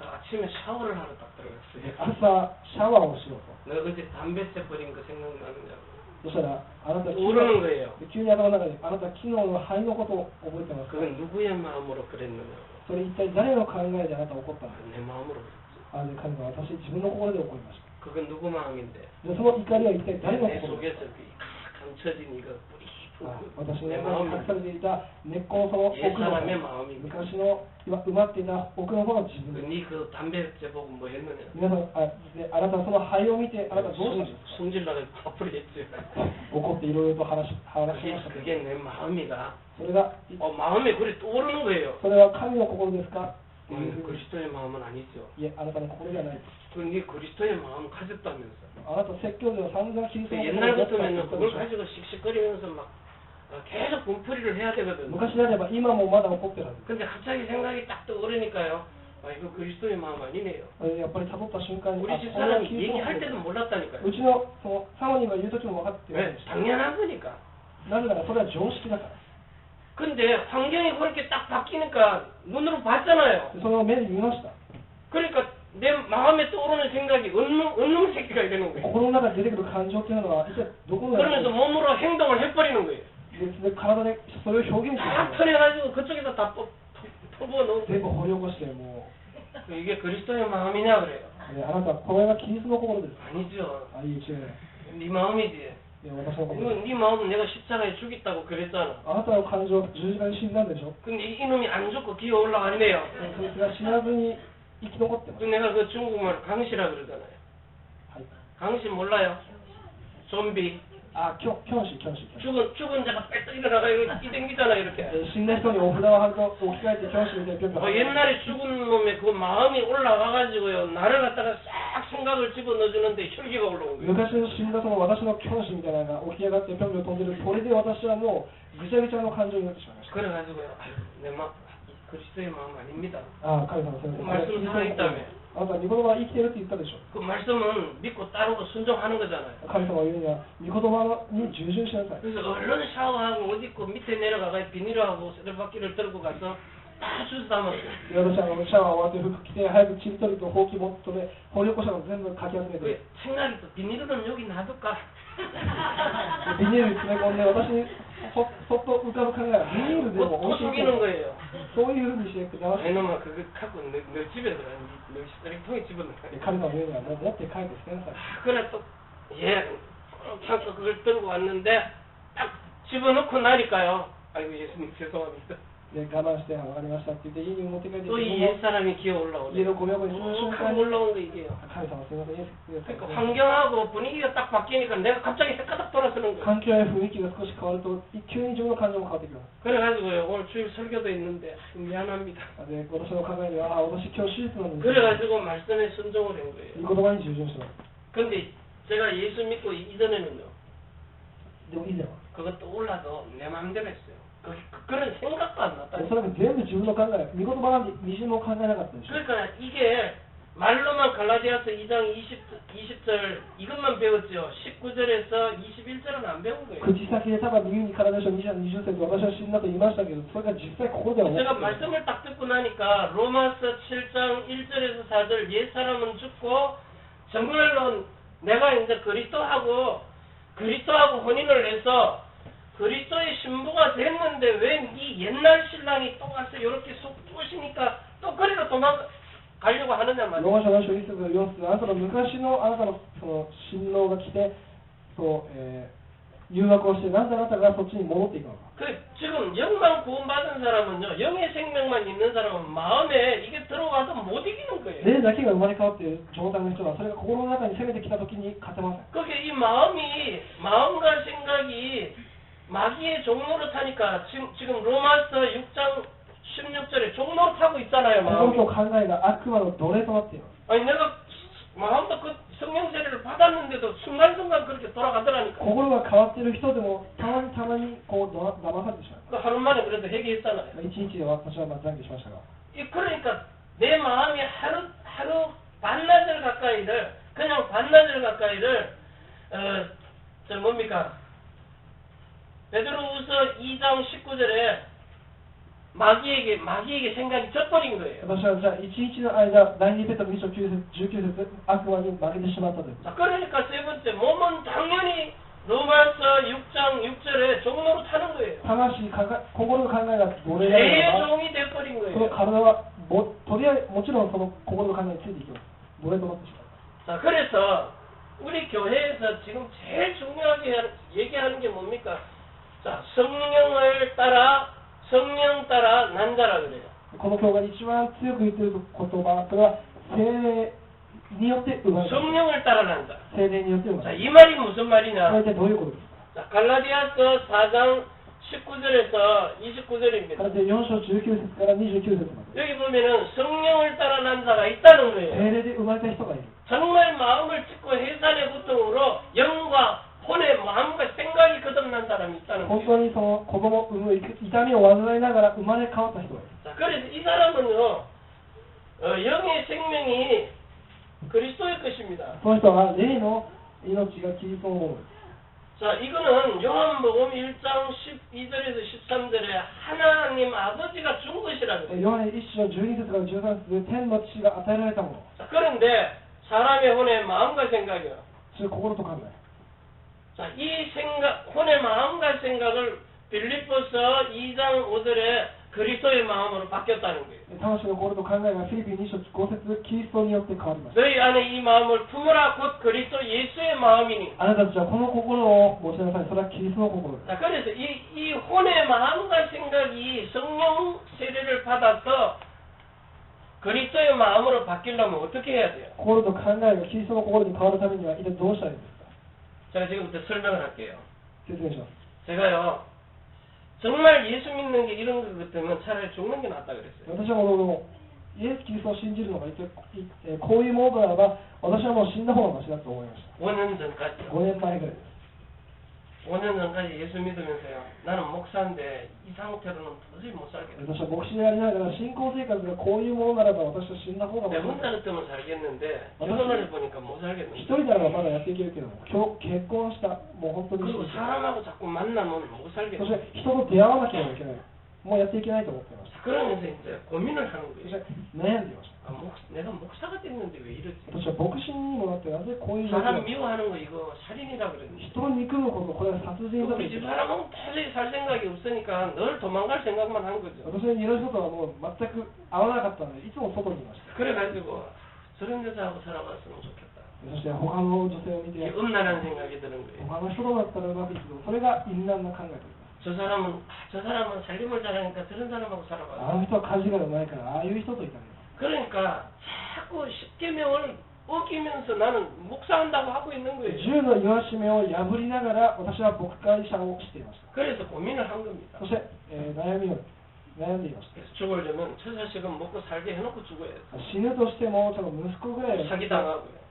아침에 샤워를 하러 딱 들어갔어요. 朝シャワーをしようと。 너 어제 담뱃대 버린 거 생각나느냐고. そしたらあなた 모르는 거예요. 急に頭の中であなた昨日の灰のことを覚えてますか。 그건 누구의 마음으로 그랬느냐고. それ一体誰の考えであなた怒ったのか。 내 마음으로 그랬지. あで神様私自分の心で怒りました。 그건 누구 마음인데? でその怒りは一体誰の 내 心で。 속에서 그 감춰진 이거 뿌리 私の 내 中に 마음이 隠されていた根っこのその 옛 奥の方 사람의 마음입니다. 昔の埋まっていた奥の方の自分です 네 그 담배째 보고 뭐 했느냐? 皆さんあなたはその灰を見てあなたはどうしました 성질나게 앞으로 했죠. 怒っていろいろと話しました 그게 내 마음이다. それが 마음에 그래 떠오르는 거예요. それは神の心ですか 그리스도의 마음은 아니죠. いえあなたの心ではない 그네 그리스도의 마음 가졌다면서. あなた説教では散々キリストの 옛날 心を持ってた 같으면 と 그걸 言ったでしょ 가지고 씩씩거리면서 막 계속 분풀이를 해야 되거든요. 昔であれば今もまだ怒ってるはず 근데 갑자기 생각이 딱 떠오르니까요. 이거 그리스도의 마음 아니네요. やっぱり辿った瞬間に 우리 あこれは 집사람이 キリストの 얘기할 心 때도 몰랐다니까요. うちのそのサモニーが言う時も分かってない 왜? 당연한 거니까. なぜならそれは常識だから 근데 환경이 그렇게 딱 바뀌니까 눈으로 봤잖아요. その目で見ました 그러니까 내 마음에 떠오르는 생각이 은놈 새끼가 이러는 거예요. 心の中で出てくる感情っていうのは一体どこの 그러면서 몸으로 행동을 해버리는 거예요. で体でそれを表現して 다 터내가지고 그쪽에서 다 퍼부어놓은 全部掘り起こしても 이게 그리스도의 마음이냐 그래요. うあなたこれがキリストの心です 아니죠. あいい違う 네 마음이지. いや私の心 이건 네 마음은 내가 십자가에 죽였다고 그랬잖아. あなたの感情は十字架に死んだんでしょ 근데 이놈이 안 죽고 기어 올라가네요. そいつが死なずに生き残ってます 내가 그 중국말 강시라 그러잖아요. はい 강시 몰라요? 좀비. あキョンシ 죽은 자가 뺏어 일어나가지고 이댕기잖아 이렇게. 死んだ人にお札を貼ると置き換えてキョンシみたいにぴょんぴょん 옛날에 죽은 놈의 그 마음이 올라가가지고요 나를 갖다가 싹 생각을 집어넣어주는데 혈기가 올라온 거예요. 昔の死んだその私のキョンシみたいなのが起き上がってぴょんぴょん飛んでるそれで私はもうぐちゃぐちゃの感情になってしまいました 그래가지고요 내 마음 그리스도의 마음 아닙니다. ああ神様先生 말씀 살아있다며. あなたは御言葉は生きてるって言ったでしょ 그 말씀은 믿고 따르고 순종하는 거잖아요. 神様が言うには御言葉に従順しなさい 그래서 얼른 샤워하고 옷 입고 밑에 내려가가 비닐하고 세례받기를 들고 가서 다 주워 담았어요. で私はシャワー終わって服着て早くちりとりとほうき持って掘り起こしたの全部かき集めて 왜 생각이 또 비닐은 여기 놔둘까? ビニールに詰め込んで私にそっと浮かぶ考えはビニールでも 또 美味しい 속이는 거예요. そういうふうにしてください 이놈아 그거 갖고 너 집에 들어가 너 쓰레기통에 집어넣어. 神様の言うにはもう持って帰って捨てなさい 그래 또 예, 참고 그걸 들고 왔는데 딱 집어넣고 나니까요. 아이고 예수님 죄송합니다. で我慢して分かりましたって言って家に持って帰って 또 이 옛사람이 기어 올라오네. 家のゴミ箱にその瞬間 쭉 に 올라온 거 이게요. 神様すみませんイエス 그러니까 환경하고 분위기가 딱 바뀌니까 내가 갑자기 헷가닥 돌아서는 거예요. 環境や雰囲気が少し変わると急に自分の感情も変わってきます 그래가지고요 오늘 주일 설교도 있는데 미안합니다. で私の考えには私今日手術なんです 그래가지고 말씀에 순종을 한 거예요. 御言葉に従順してます 근데 제가 예수 믿고 이전에는요 でも以前は 그것도 올라도 내 마음대로 했어요. 그런 생각도 안 お 났다. そらく全部自分の考え御言葉なんてみじんも考えなかったでしょ 그러니까 이게 말로만 갈라디아서 2장 20절 이것만 배웠죠. 19절에서 21절은 안 배운 거예요. 口先でただ右に体でしょ20節私は死んだと言いましたけどそれが実際ここでは思って 제가 る 말씀을 딱 듣고 나니까 로마서 7장 1절에서 4절 옛사람은 죽고 정말로 내가 이제 그리스도하고 혼인을 해서 그리스도의 신부가 됐는데 왜 이 옛날 신랑이 또 와서 이렇게 속 뚫으시니까 또 거리로 도망가려고 하느냐 ロ 말이에요. ーマ書の書1節4節あなたの昔のあなたのその新郎が来てそう、誘惑をしてなぜあなたがそっちに戻っていくのか 그 지금 영만 구원받은 사람은요, 영의 생명만 있는 사람은 마음에 이게 들어와도 못 이기는 거예요. 霊だけが生まれ変わっている状態の人はそれが心の中に攻めてきた時に勝てません 그게 이 마음과 생각이 마귀의 종로를 타니까 지금 로마서 6장 16절에 종로를 타고 있잖아요. 心 마음이. と考えが悪魔の奴隷となっています 아니 내가 마음도 그 성령 세례를 받았는데도 순간순간 그렇게 돌아가더라니까. 心が変わっている人でもたまにこう騙されてしまう 그 하루 만에 그래도 해결했잖아요. 一日で私は懺悔しましたが 그러니까 내 마음이 하루 반나절 가까이를 그냥 반나절 가까이를 저 뭡니까? 베드로후서 2장 19절에 마귀에게 생각이 젖버린 거예요. 私はじゃあ一日の間第2ペテロ2章9節19節悪魔に負けてしまったという 자, 그러니까 세 번째 몸은 당연히 로마서 6장 6절에 종로로 타는 거예요. 魂心の考えが奴隷であ 죄의 れば 종이 돼버린 その 거예요. 体はとりあえずもちろんその心の考えについていきます奴隷となってしまう 자, 그래서 우리 교회에서 지금 제일 중요하게 얘기하는 게 뭡니까? 자, 성령 따라 난 자라 그래요. この教会で一番強く言っている言葉、それは聖霊によって生まれた。 성령을 따라 난 자. 聖霊によって生ま 자, れ 이 말이 무슨 た。これ 말이냐? 一体どういうことですか？ 자, 갈라디아서 4장 19절에서 29절입니다. ガラテヤ4章19節から29節まで。 여기 보면은 성령을 따라 난 자가 있다는 聖 거예요. 霊で生まれた人がいる。 정말 마음을 찢고 해산의 고통으로 영과 혼의 마음과 생각이 거듭난 사람이 있다는 本 거예요. 当にその子供を産む痛みを患いながら生まれ変わった人がいる。 자, 그래서 이 사람은요, 영의 생명이 그리스도의 것입니다. その人は霊の命がキリストのものです。 자, 이거는 요한복음 1장 12절에서 13절에 하나님 아버지가 준 것이라는 거예요. ヨハネ1章12節から13節で天の父が与えられたもの。 자, 그런데 사람의 혼의 마음과 생각이요. それ心と考え。 자, 이 생각, 혼의 마음과 생각을 빌립보서 2장 5절에 그리스도의 마음으로 바뀌었다는 거예요. 魂の心と考えがフィリピン2章5節キリストによって変わりました。 너희 안에 이 마음을 품으라 곧 그리스도 예수의 마음이니. あなたたちはこの心を持ちなさい。それはキリストの心です。 자, 그래서 이 혼의 마음과 생각이 성령 세례를 받아서 그리스도의 마음으로 바뀌려면 어떻게 해야 돼요? 心と考えがキリストの心に変わるためには一体どうしたらいいんですか？ 제가 지금부터 설명을 할게요. 説明します。 제가요, 정말 예수 믿는 게 이런 것 같으면 차라리 죽는 게 낫다 그랬어요. 私はもうイエス・キリストを信じるのがこういうものならば私はもう死んだ方がマシだと思いました。 5년 전까지요. 5年前ぐらいです。 5년 전까지 예수 믿으면서요. 나는 목사인데 이 상태로는 도저히 못 살겠다. 私は牧師でありながら信仰生活がこういうものならば私は死んだ方がマ 내 シだ。 혼자 같으면 살겠는데 결혼을 보니까 못 一 살겠는데. 人ならばまだやっていけるけども、今日結婚したもう本当に 그리고 사람하고 자꾸 만나면 못 そ 살겠다. して人と出会わなければいけない。もうやっていけないと思っていました。 그러면서 이제 고민을 하는 そし 거예요. て悩んでいました。 아, 내가 목사가 됐는데 왜 이러지? 私は牧師にもなってなぜこういう状況 사람 미워하는 거 이거 살인이라 그랬는데. 人を憎むこと、これは殺人だと言 우리 って 집 います。 사람은 도저히 살 생각이 없으니까 늘 도망갈 생각만 한 거죠. 私のいる人とはもう全く合わなかったのでいつも外にいました。 그래가지고 저런 여자하고 살아봤으면 좋겠다. そして他の女性を見て 이게 음란한 생각이 드는 거예요. 他の人とだったらうまくいくけど、それが淫乱な考えというか、 저 사람은 살림을 잘하니까 저런 사람하고 あ 살아봐. の人は家事がうまいからああいう人といたんです。 그러니까 자꾸 십계명을 어기면서 나는 목사한다고 하고 있는 거예요. 10の戒めを破りながら私は牧会者をしていました。 그래서 고민을 한 겁니다. そして、悩んでいました。 그래서 죽으려면 저 자식은 먹고 살게 해놓고 죽어야 돼. 死ぬとしてもその息子ぐらいは 사기당하고요.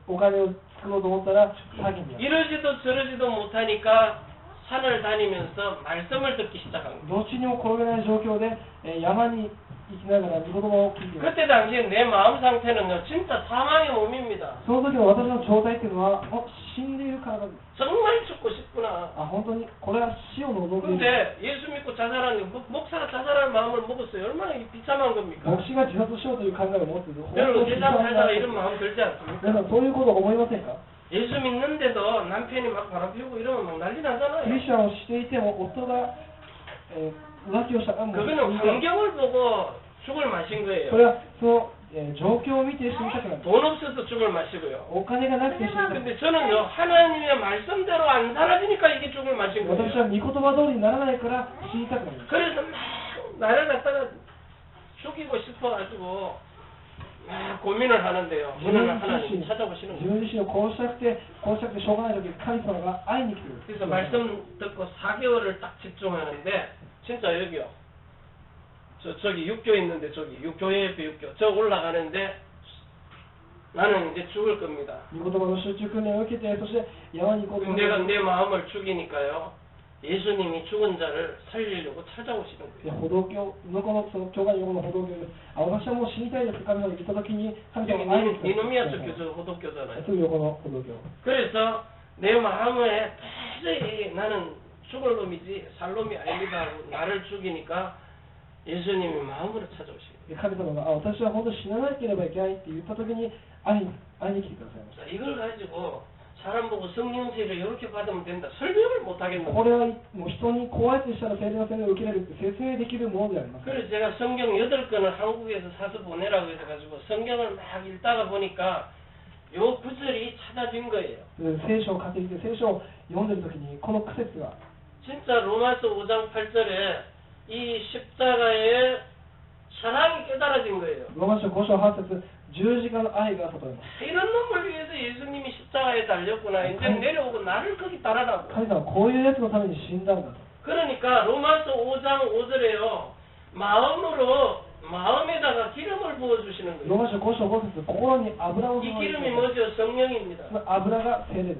お金を作ろうと思ったら詐欺に遭う。 이러지도 저러지도 못하니까 산을 다니면서 말씀을 듣기 시작한 거예요. どっちにも転げない状況で、山に行きながら御言葉を聞いています。 그때 당시에 내 마음 상태는요, 진짜 사망의 몸입니다. その時の私の状態っていうのは死んでいる体です。 정말 죽고 싶구나. 本当にこれは死を望んでいる。 근데 예수 믿고 자살하는 게 목사가 자살할 마음을 먹었어요. 얼마나 이게 비참한 겁니까? 牧師が自殺しようという考えを持っている。 여러분 세상 살다가 이런 마음 들지 않습니까? 皆さんそういうことを思いませんか？ 예수 믿는데도 남편이 막 바람 피우고 이러면 막 난리 クリ 나잖아요. スチャンをしていても夫が、浮気をしたらもう 그거는 환경을 보고 죽을 마신 それ 거예요. はその、状況を見て死にたくなる。 돈 없어서 죽을 마시고요. お金がなくて死にたくなる。 근데 저는요, 하나님의 말씀대로 안 살아지니까 이게 죽을 마신 私は 거예요. 御言葉通りにならないから死にたくなる。 그래서 막 나를 갖다가 죽이고 싶어가지고 막 고민을 하는데요. 自分 오늘 自 하나님 身 찾아보시는 自 거예요. 分自身を殺したくてしょうがない時に神様が会いに来る。 그래서 말씀 듣고 4개월을 딱 집중하는데 진짜 여기요. 저기 육교 있는데 저기 교회 옆에 육교 저 올라가는데 나는 이제 죽을 겁니다. 御言葉の集中訓練を受けて、そして山に行こうと思って 내가 내 마음을 죽이니까요. 예수님이 죽은 자를 살리려고 찾아오시는 いや 거예요. 歩道橋、向こうのその教会の横の歩道橋で、私はもう死にたいです、神様に来た時に神 여기 様が会いに来た。 니누미아 쪽교 저 호독교잖아요. すぐ横の歩道橋。 그래서 내 마음에 도저히 나는 죽을 놈이지 살 놈이 아닙니다 하고 나를 죽이니까 예수님이 마음으로 찾아오시고 神様が私は本当に死ななければいけないって言った時に会いに来てくださいまし 자, 이걸 가지고 사람 보고 성령세를 이렇게 받으면 된다. 설명을 못 た。 하겠는 こ 거예요. れはもう人にこうやってしたら聖霊の洗礼を受けられるって説明できるものではありません。 그래서 제가 성경 8권을 한국에서 사서 보내라고 해가지고 성경을 막 읽다가 보니까 요 구절이 찾아진 거예요. 聖書を買ってきて聖書を読んでる時にこの苦節が 진짜 로마서 5장 8절에 이 십자가의 사랑이 깨달아진 거예요. ローマ書5章8節、十字架の愛が悟ります。 이런 놈을 위해서 예수님이 십자가에 달렸구나. 이제 내려오고 나를 거기 따라라고. 神様はこういうやつのために死んだんだと。 그러니까 로마서 5장 5절에요. 마음에다가 기름을 부어주시는 ロー 거예요. マ書5章5節、心に油を注 이 いで 기름이 뭐죠? 성령입니다. その油が聖霊です。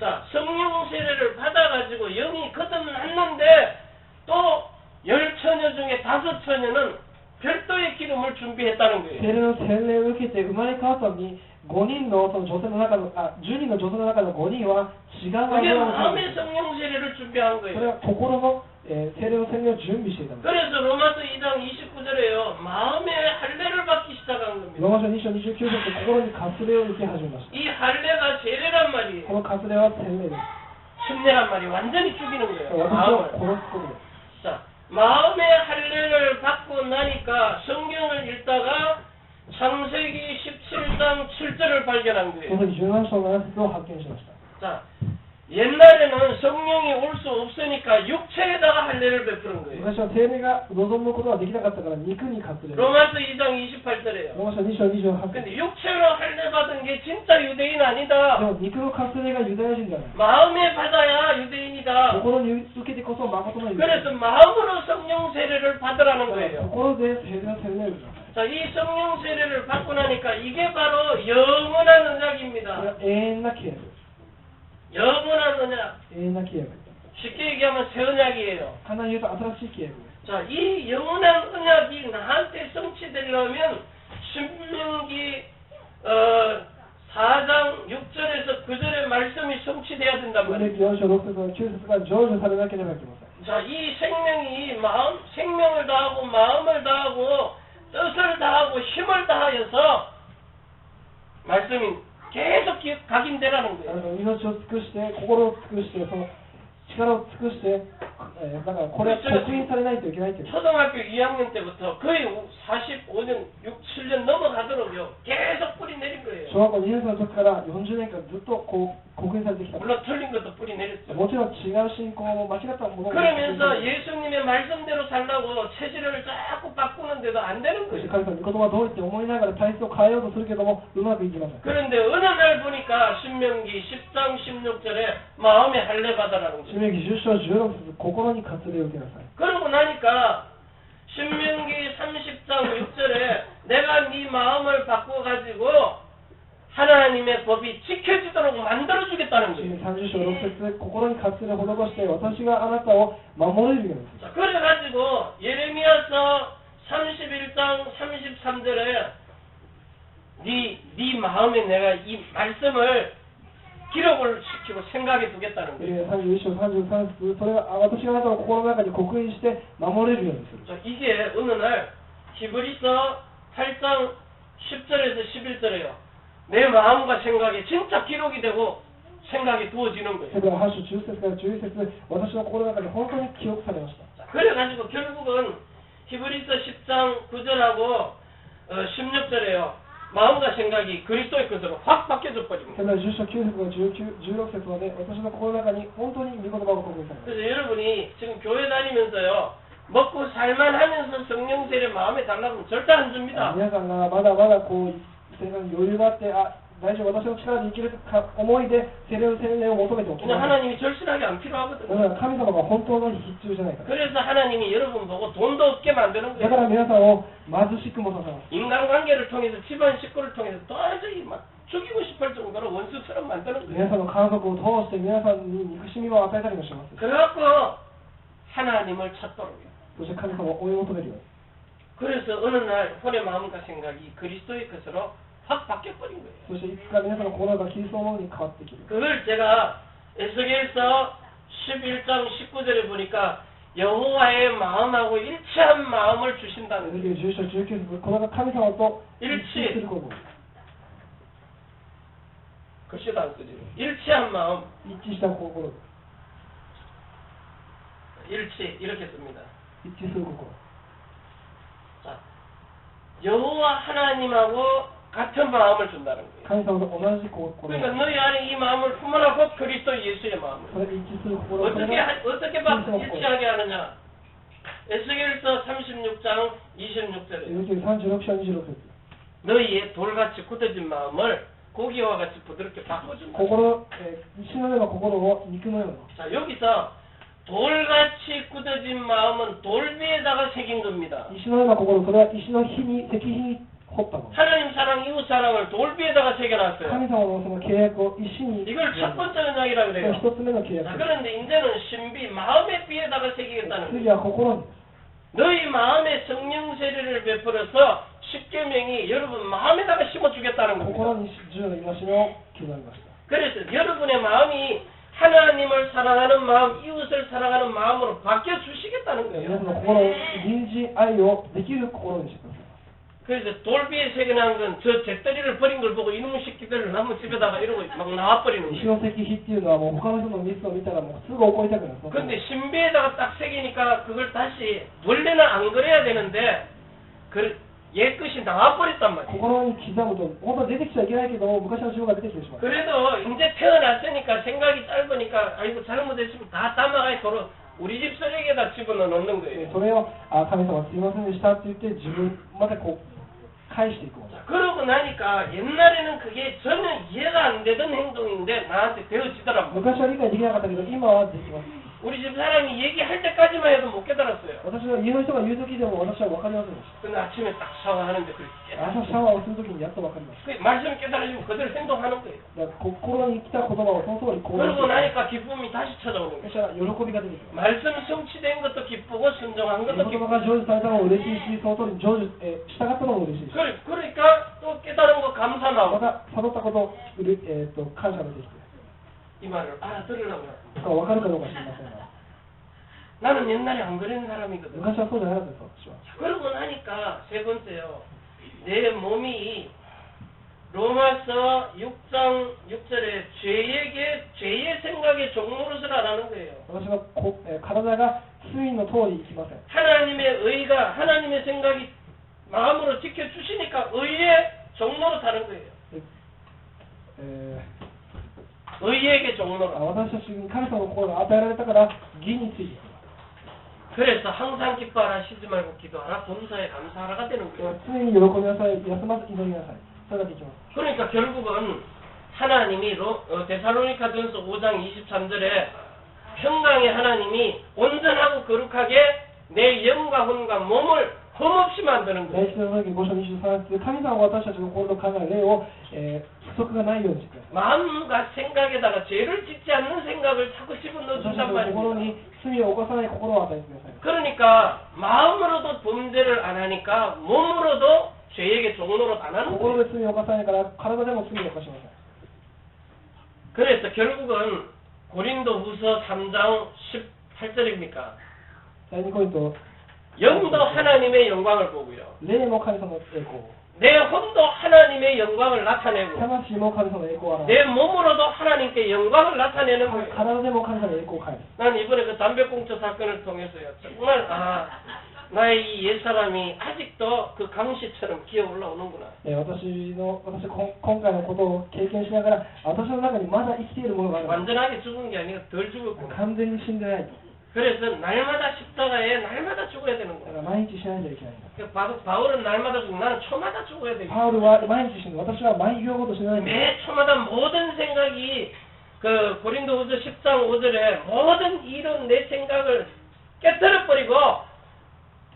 자, 성령 세례를 받아가지고 영이 거듭났는데 또 10처녀 중에 5처녀는 별도의 기름을 준비했다는 聖 거예요. 霊の洗礼を受けて生まれ変わったのに、5人のその女性の中の、10人の女性の中の5人は違う 그게 油を準 마음의 備。 성령 세례를 준비한 それ 거예요. は心の、聖霊の洗礼を準備していたんです。 그래서 로마서 2장 29절에요. 마음의 할례를 받기 시작한 ロー 겁니다. マ書2章29節、心に割礼を受け始めました。 이 할례가 세례란 こ 말이에요. の割礼は洗礼です。 침례란 말이 완전히 죽이는 거예요. 私を 마음을. 殺すことです。 자, 마음의 할례를 받고 나니까 성경을 읽다가 창세기 17장 7절을 발견한 そ 거예요. の時17章7節を発見しました。 자, 옛날에는 성령이 올 수 없으니까 육체에다가 할례를 베푸는 거예요. 昔は聖霊が望むことができなかったから肉に割礼を。 로마서 2장 28절에요. ローマ書2章28節。 근데 육체로 할례 받은 게 진짜 유대인 で 아니다. も肉の割礼がユダヤ人じゃない。 마음에 받아야 유대인이다. 心に受けてこそ誠のユダヤ 그래서 마음으로 성령 세례를 받으라는 人。 거예요. 心で聖霊の洗礼を受けます。 자, 이 성령 세례를 받고 나니까 이게 바로 영원한 これ 언약입니다. は永遠な契約です。 영원한 언약. 永遠な契約です。 쉽게 얘기하면 새 언약이에요. 簡単に言うと新しい契約です。 자, 이 영원한 언약이 나한테 성취되려면 신명기 4장 6절에서 9절의 말씀이 성취돼야 된단 新 말이에요. 暦4章6節の9節が成就されなければいけません。 자, 이 생명이 생명을 다하고 마음을 다하고 뜻을 다하고 힘을 다하여서 말씀이 계속 각인되라는 あ 거예요. の命を尽くして、心を尽くして、その力を尽くして、だからこれは刻印されないといけないという。 초등학교 2학년 때부터 거의 45년, 6, 7년 넘어가도록요. 계속 뿌리 내린 거예요. 小学校2年生の時から40年間ずっとこう刻印されてきた。 물론 틀린 것도 뿌리 내렸죠. もちろん違う信仰も間違ったものも 그러면서 예수님의 말씀대로 살라고 체질을 자꾸 바꾸는데도 안 되는 そして 거예요. 神様の御言葉をどう言って思いながら体質を変えようとするけどもうまくいきません。 그런데 어느 날 보니까 신명기 10장 16절에 마음에 할례 받아라는 新 거예요. 明記10章16節、心に割礼を受けなさい。 그러고 나니까 신명기 30장 6절에 내가 네 마음을 바꿔가지고 하나님의 법이 지켜지도록 만들어주겠다는 新 거예요. 明30章6節、心に割礼を施して私があなたを守れるようにする。 자, 그래가지고 예레미야서 31장 33절에 네 마음에 내가 이 말씀을 기록을 시키고 생각해 두겠다는 거예요. 31章33節、それは私があなたの心の中に刻印して守れるようにする。 자, 이게 어느 날 히브리서 8장 10절에서 11절에요. 내 마음과 생각이 진짜 기록이 되고 생각이 두어지는 ヘ 거예요. ブライ8章10節から11節、私の心の中に本当に記憶されました。 자, 그래가지고 결국은 히브리서 10장 9절하고 16절에요. 마음과 생각이 그리스도의 것으로 확 바뀌어져 ヘ 버립니다. ブライ10章9節から16節まで私の心の中に本当に御言葉が刻印されました。 그래서 여러분이 지금 교회 다니면서요. 먹고 살만 하면서 성령 세례 마음에 달라고 하면 절대 안 줍니다. 皆さんがまだまだこう生活に余裕があって、大丈夫、私の力で生きるか思いで聖霊を求めておき 그냥 ます。 하나님이 절실하게 안 だか 필요하거든요. ら神様が本当の必要じゃないから。 그래서 하나님이 여러분 보고 돈도 없게 만드는 だから 거예요. 皆さんを貧しくもさせます。 인간관계를 통해서 집안 식구를 통해서 도저히 막 죽이고 싶을 정도로 원수처럼 만드는 皆 거예요. さんの家族を通して皆さんに憎しみを与えたりもします。 그래갖고 하나님을 찾도록요. そして神様を追い求めるように。 그래서 어느 날 혼의 마음과 생각이 그리스도의 것으로 확 바뀌어버린 거예요. そしていつか皆さんの心がキリストのものに変わってきる。 그걸 제가 에스겔서 11장 19절에 보니까 여호와의 마음하고 일치한 마음을 주신다는 エゼ 거예요. キエル10章19節、これが神様と一致すること。 글씨도 안 쓰지. 일치한 마음, 一致した心。 일치 이렇게 씁니다. 一致する心。 자, 여호와 하나님하고 같은 마음을 준다는 거예요. 神様と同じ心 그러니까 너희 안에 이 마음을 품으라 곧 그리스도 예수의 마음을. それ一致する心 어떻게 일치하게 하느냐? 에스겔서 36장 26절에 36章26節 너희의 돌같이 굳어진 마음을 고기와 같이 부드럽게 바꿔준다. 心、石のような心を肉のような 자, 여기서 돌같이 굳어진 마음은 돌 위에다가 새긴 겁니다. 石のような心、それは石の火に、石碑に彫ったもの。 하나님 사랑, 이웃 사랑을 돌 위에다가 새겨놨어요. 神様のその契約を石に、 이걸 첫 번째 언약이라 그래요. 一つ目の契 자, 約。 그런데 이제는 신비, 마음의 비에다가 새기겠다는 거예요. 次は心に。 너희 마음에 성령 세례를 베풀어서 십계명이 여러분 마음에다가 심어주겠다는 心 겁니다. に十の戒めを刻みました。 그래서 여러분의 마음이 하나님을 사랑하는 마음, 이웃을 사랑하는 마음으로 바뀌어 주시겠다는 皆さんの 거예요. 心を隣人愛をできる心にしてください。 그래서 돌비에 새겨난 건 저 잿더리를 버린 걸 보고 이놈의 새끼들을 나무 집에다가 이러고 막 나와버리는 石 거예요. の石碑っていうのはもう他の人のミスを見たらもうすぐ怒りたくなる。 근데 신비에다가 딱 새기니까 그걸 다시 원래는 안 그래야 되는데 옛 것이 나와버렸단 말이에요. 心に刻むと本当は出てきちゃいけないけど昔の自分が出てきてしまう。 그래도 이제 태어났으니까 생각이 짧으니까 아이고 잘못했으면 다 담아가야 도로 우리 집 쓰레기에다 집어넣는 거예요. それを神様すいませんでしたって言って自分またこう返していくもの。 자, 그러고 나니까 옛날에는 그게 전혀 이해가 안 되던 행동인데 나한테 되어지더라고요. 昔は理解できなかったけど今はできます。 우리 집 사람이 얘기할 때까지만 해도 못 깨달았어요. 私は家の人が言う時でも私は分かりませんでし 근데 아침에 딱 샤워하는데 그렇게 た。朝 깨달았어요. シャワーをする時にやっと分かりまし 그 말씀 깨달으시면 그대로 행동하는 거예요. た。だから心に来た言葉をその通り行動 그러고 する。 나니까 기쁨이 다시 찾아오는 そ 거예요. したら喜びが出てくる。 말씀 성취된 것도 기쁘고 순종한 言 것도 葉 기쁘고 が成就されたのも嬉しいし、その通り成就、従ったのも嬉しいし。 그러니까 또 깨달은 거 감사 ま 나오고 た悟ったことを、感謝が出てきて。 이 말을 알아들으려고 해요. 分かるかどうか知りませんが。 나는 옛날에 안 그런 사람이거든. 昔はそうじゃなかったです、私は。 자, 그러고 나니까 세 번째요. 내 몸이 로마서 6장 6절에 죄의 생각의 종노릇을하라는 거예요. 私は体が罪の通り生きません。 하나님의 의가 하나님의 생각이 마음으로 지켜주시니까 의의 종노릇하는 거예요. 의에게 종노릇. 私たちに神様の心が与えられたから義について。 그래서 항상 기뻐하라, 쉬지 말고 기도하라, 범사에 감사하라가 되는 거예요. 常に喜びなさい、休まず祈りなさい。それだけいきます。 그러니까 결국은 하나님이 데살로니가전서 5장 23절에 평강의 하나님이 온전하고 거룩하게 내 영과魂과 몸을 흠없이 만드는 第 거예요. 一の時5章23節、神様は私たちの心の考え、霊を、不足がないようにしてください。 마음과 생각에다가 죄를 짓지 않는 생각을 자꾸 私たち 집어넣어준단 の心に 말입니다. 罪を犯さない心を与えてください。 그러니까 마음으로도 범죄를 안 하니까 몸으로도 죄에게 종노릇 안 하는 心 거예요. で罪を犯さないから体でも罪を犯しません。 그래서 결국은 고린도후서 3장 18절입니까? 第2コリント、 영도 하나님의 영광을 보고요. 霊も神様の栄光、 내 혼도 하나님의 영광을 나타내고 魂も神様の栄光を表 내 몸으로도 하나님께 영광을 나타내는 す。 거예요. 体でも神様の栄光を返す。 난 이번에 그 담배꽁초 사건을 통해서요. 정말 나의 이 옛사람이 아직도 그 강시처럼 기어 올라오는구나. 私今回のことを経験しながら、私の中にまだ生きているものがある。 완전하게 죽은 게 아니라 덜 죽었구나. 完全に死んでない。 그래서 날마다 십자가에 날마다 죽어야 되는 だか 거야. ら毎日しないといけないんだ。 그 바울은 날마다 죽고 나는 초마다 죽어야 돼. パウルは毎日死ぬ。私は毎秒ごと死なないんだ。 매 초마다 모든 생각이 그 고린도후서 10장 5절에 모든 이런 내 생각을 깨뜨려 버리고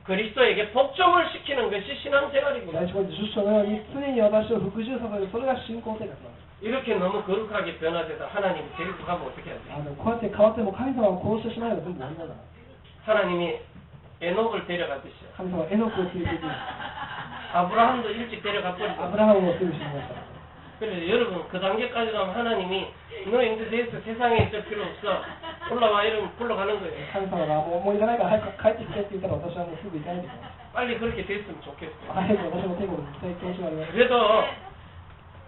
그리스도에게 복종을 시키는 것이 신앙생활입니다. 第一コリント10章のように常に私を服従させる、それが信仰生活なんです。 이렇게 너무 거룩하게 변화되다 하나님이 데리고 가면 어떻게 해야 돼? こうやって変わっても神様を殺してしまえば全部終わりなんだ。 하나님이 에녹을 데려갔듯이 神様はエノクを連れて行き、 아브라함도 일찍 데려가 ア 버리고 ブラハムをすぐ死にました。 그래서 여러분 그 단계까지 가면 하나님이 너 이제 됐어 세상에 있을 필요 없어 올라와 이러면 불러가는 거예요. 神様がもういらないから早く帰ってきてって言ったら私はもうすぐ行かないといけない。 빨리 그렇게 됐으면 좋겠어요. 早く私も天国に行きたい気持ちがあります。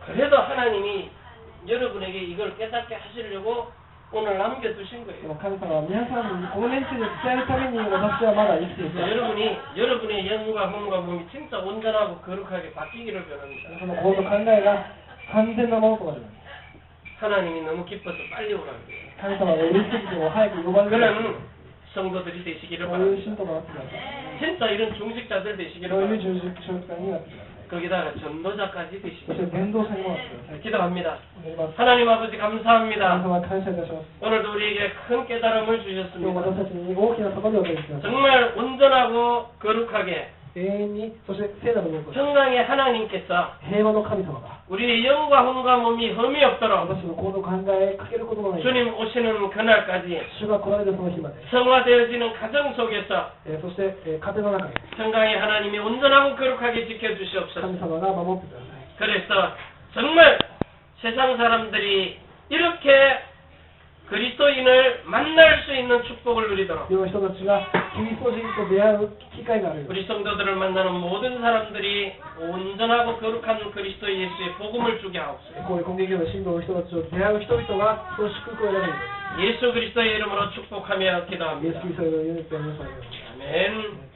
그래도 하나님이 여러분에게 이걸 깨닫게 하시려고 오늘 남겨두신 で 거예요. も神様は皆さんにこの連中で伝えるために私はまだ生きている。 여러분의 영과 몸과 몸이 진짜 온전하고 거룩하게 바뀌기를 변합니다. その心と考えが完全なものとなります。 하나님이 너무 기뻐서 빨리 오라는 거예요. 神様が嬉しすぎても早く呼ばれる。 그런 성도들이 되시기를 そういう 바랍니다. 信徒となってください。 진짜 이런 중직자들 되시기를 そういう 바랍니다. 十字長官になってください。 거기다가 전도자까지 そして 되시기를 伝道者にもなってください。 기도합니다. お願いします。 하나님 아버지 神 감사합니다. 様感謝いたします。 오늘도 우리에게 큰 깨달음을 今日 주셨습니다. 私たちに大きな悟りを与えてください。 정말 온전하고 거룩하게 永遠に、そして聖なるものとして 평강의 하나님께서 平和の神様が 우리의 영과 혼과 몸이 흠이 없도록 私の行動を考えかけることのない 주님 오시는 그날까지 主が来られるその日まで、 성화되어지는 가정 속에서 そして、家庭の中で 평강의 하나님이 온전하고 거룩하게 지켜주시옵소서. 神様が守ってください。 그래서 정말 세상 사람들이 이렇게 그리스도인을 만날 수 있는 축복을 누리도록 世の人たちがキリスト人と出会う機会があるように、 우리 성도들을 만나는 모든 사람들이 온전하고 거룩한 그리스도 예수의 복음을 주게 하옵소서. こういうコンゲギョの信徒の人たちと出会う人々がその祝福を得られるよ 예수 그리스도의 이름으로 축복하며 うに、イエ 기도합니다. ス・キリストのユニットを皆さんに。 아멘.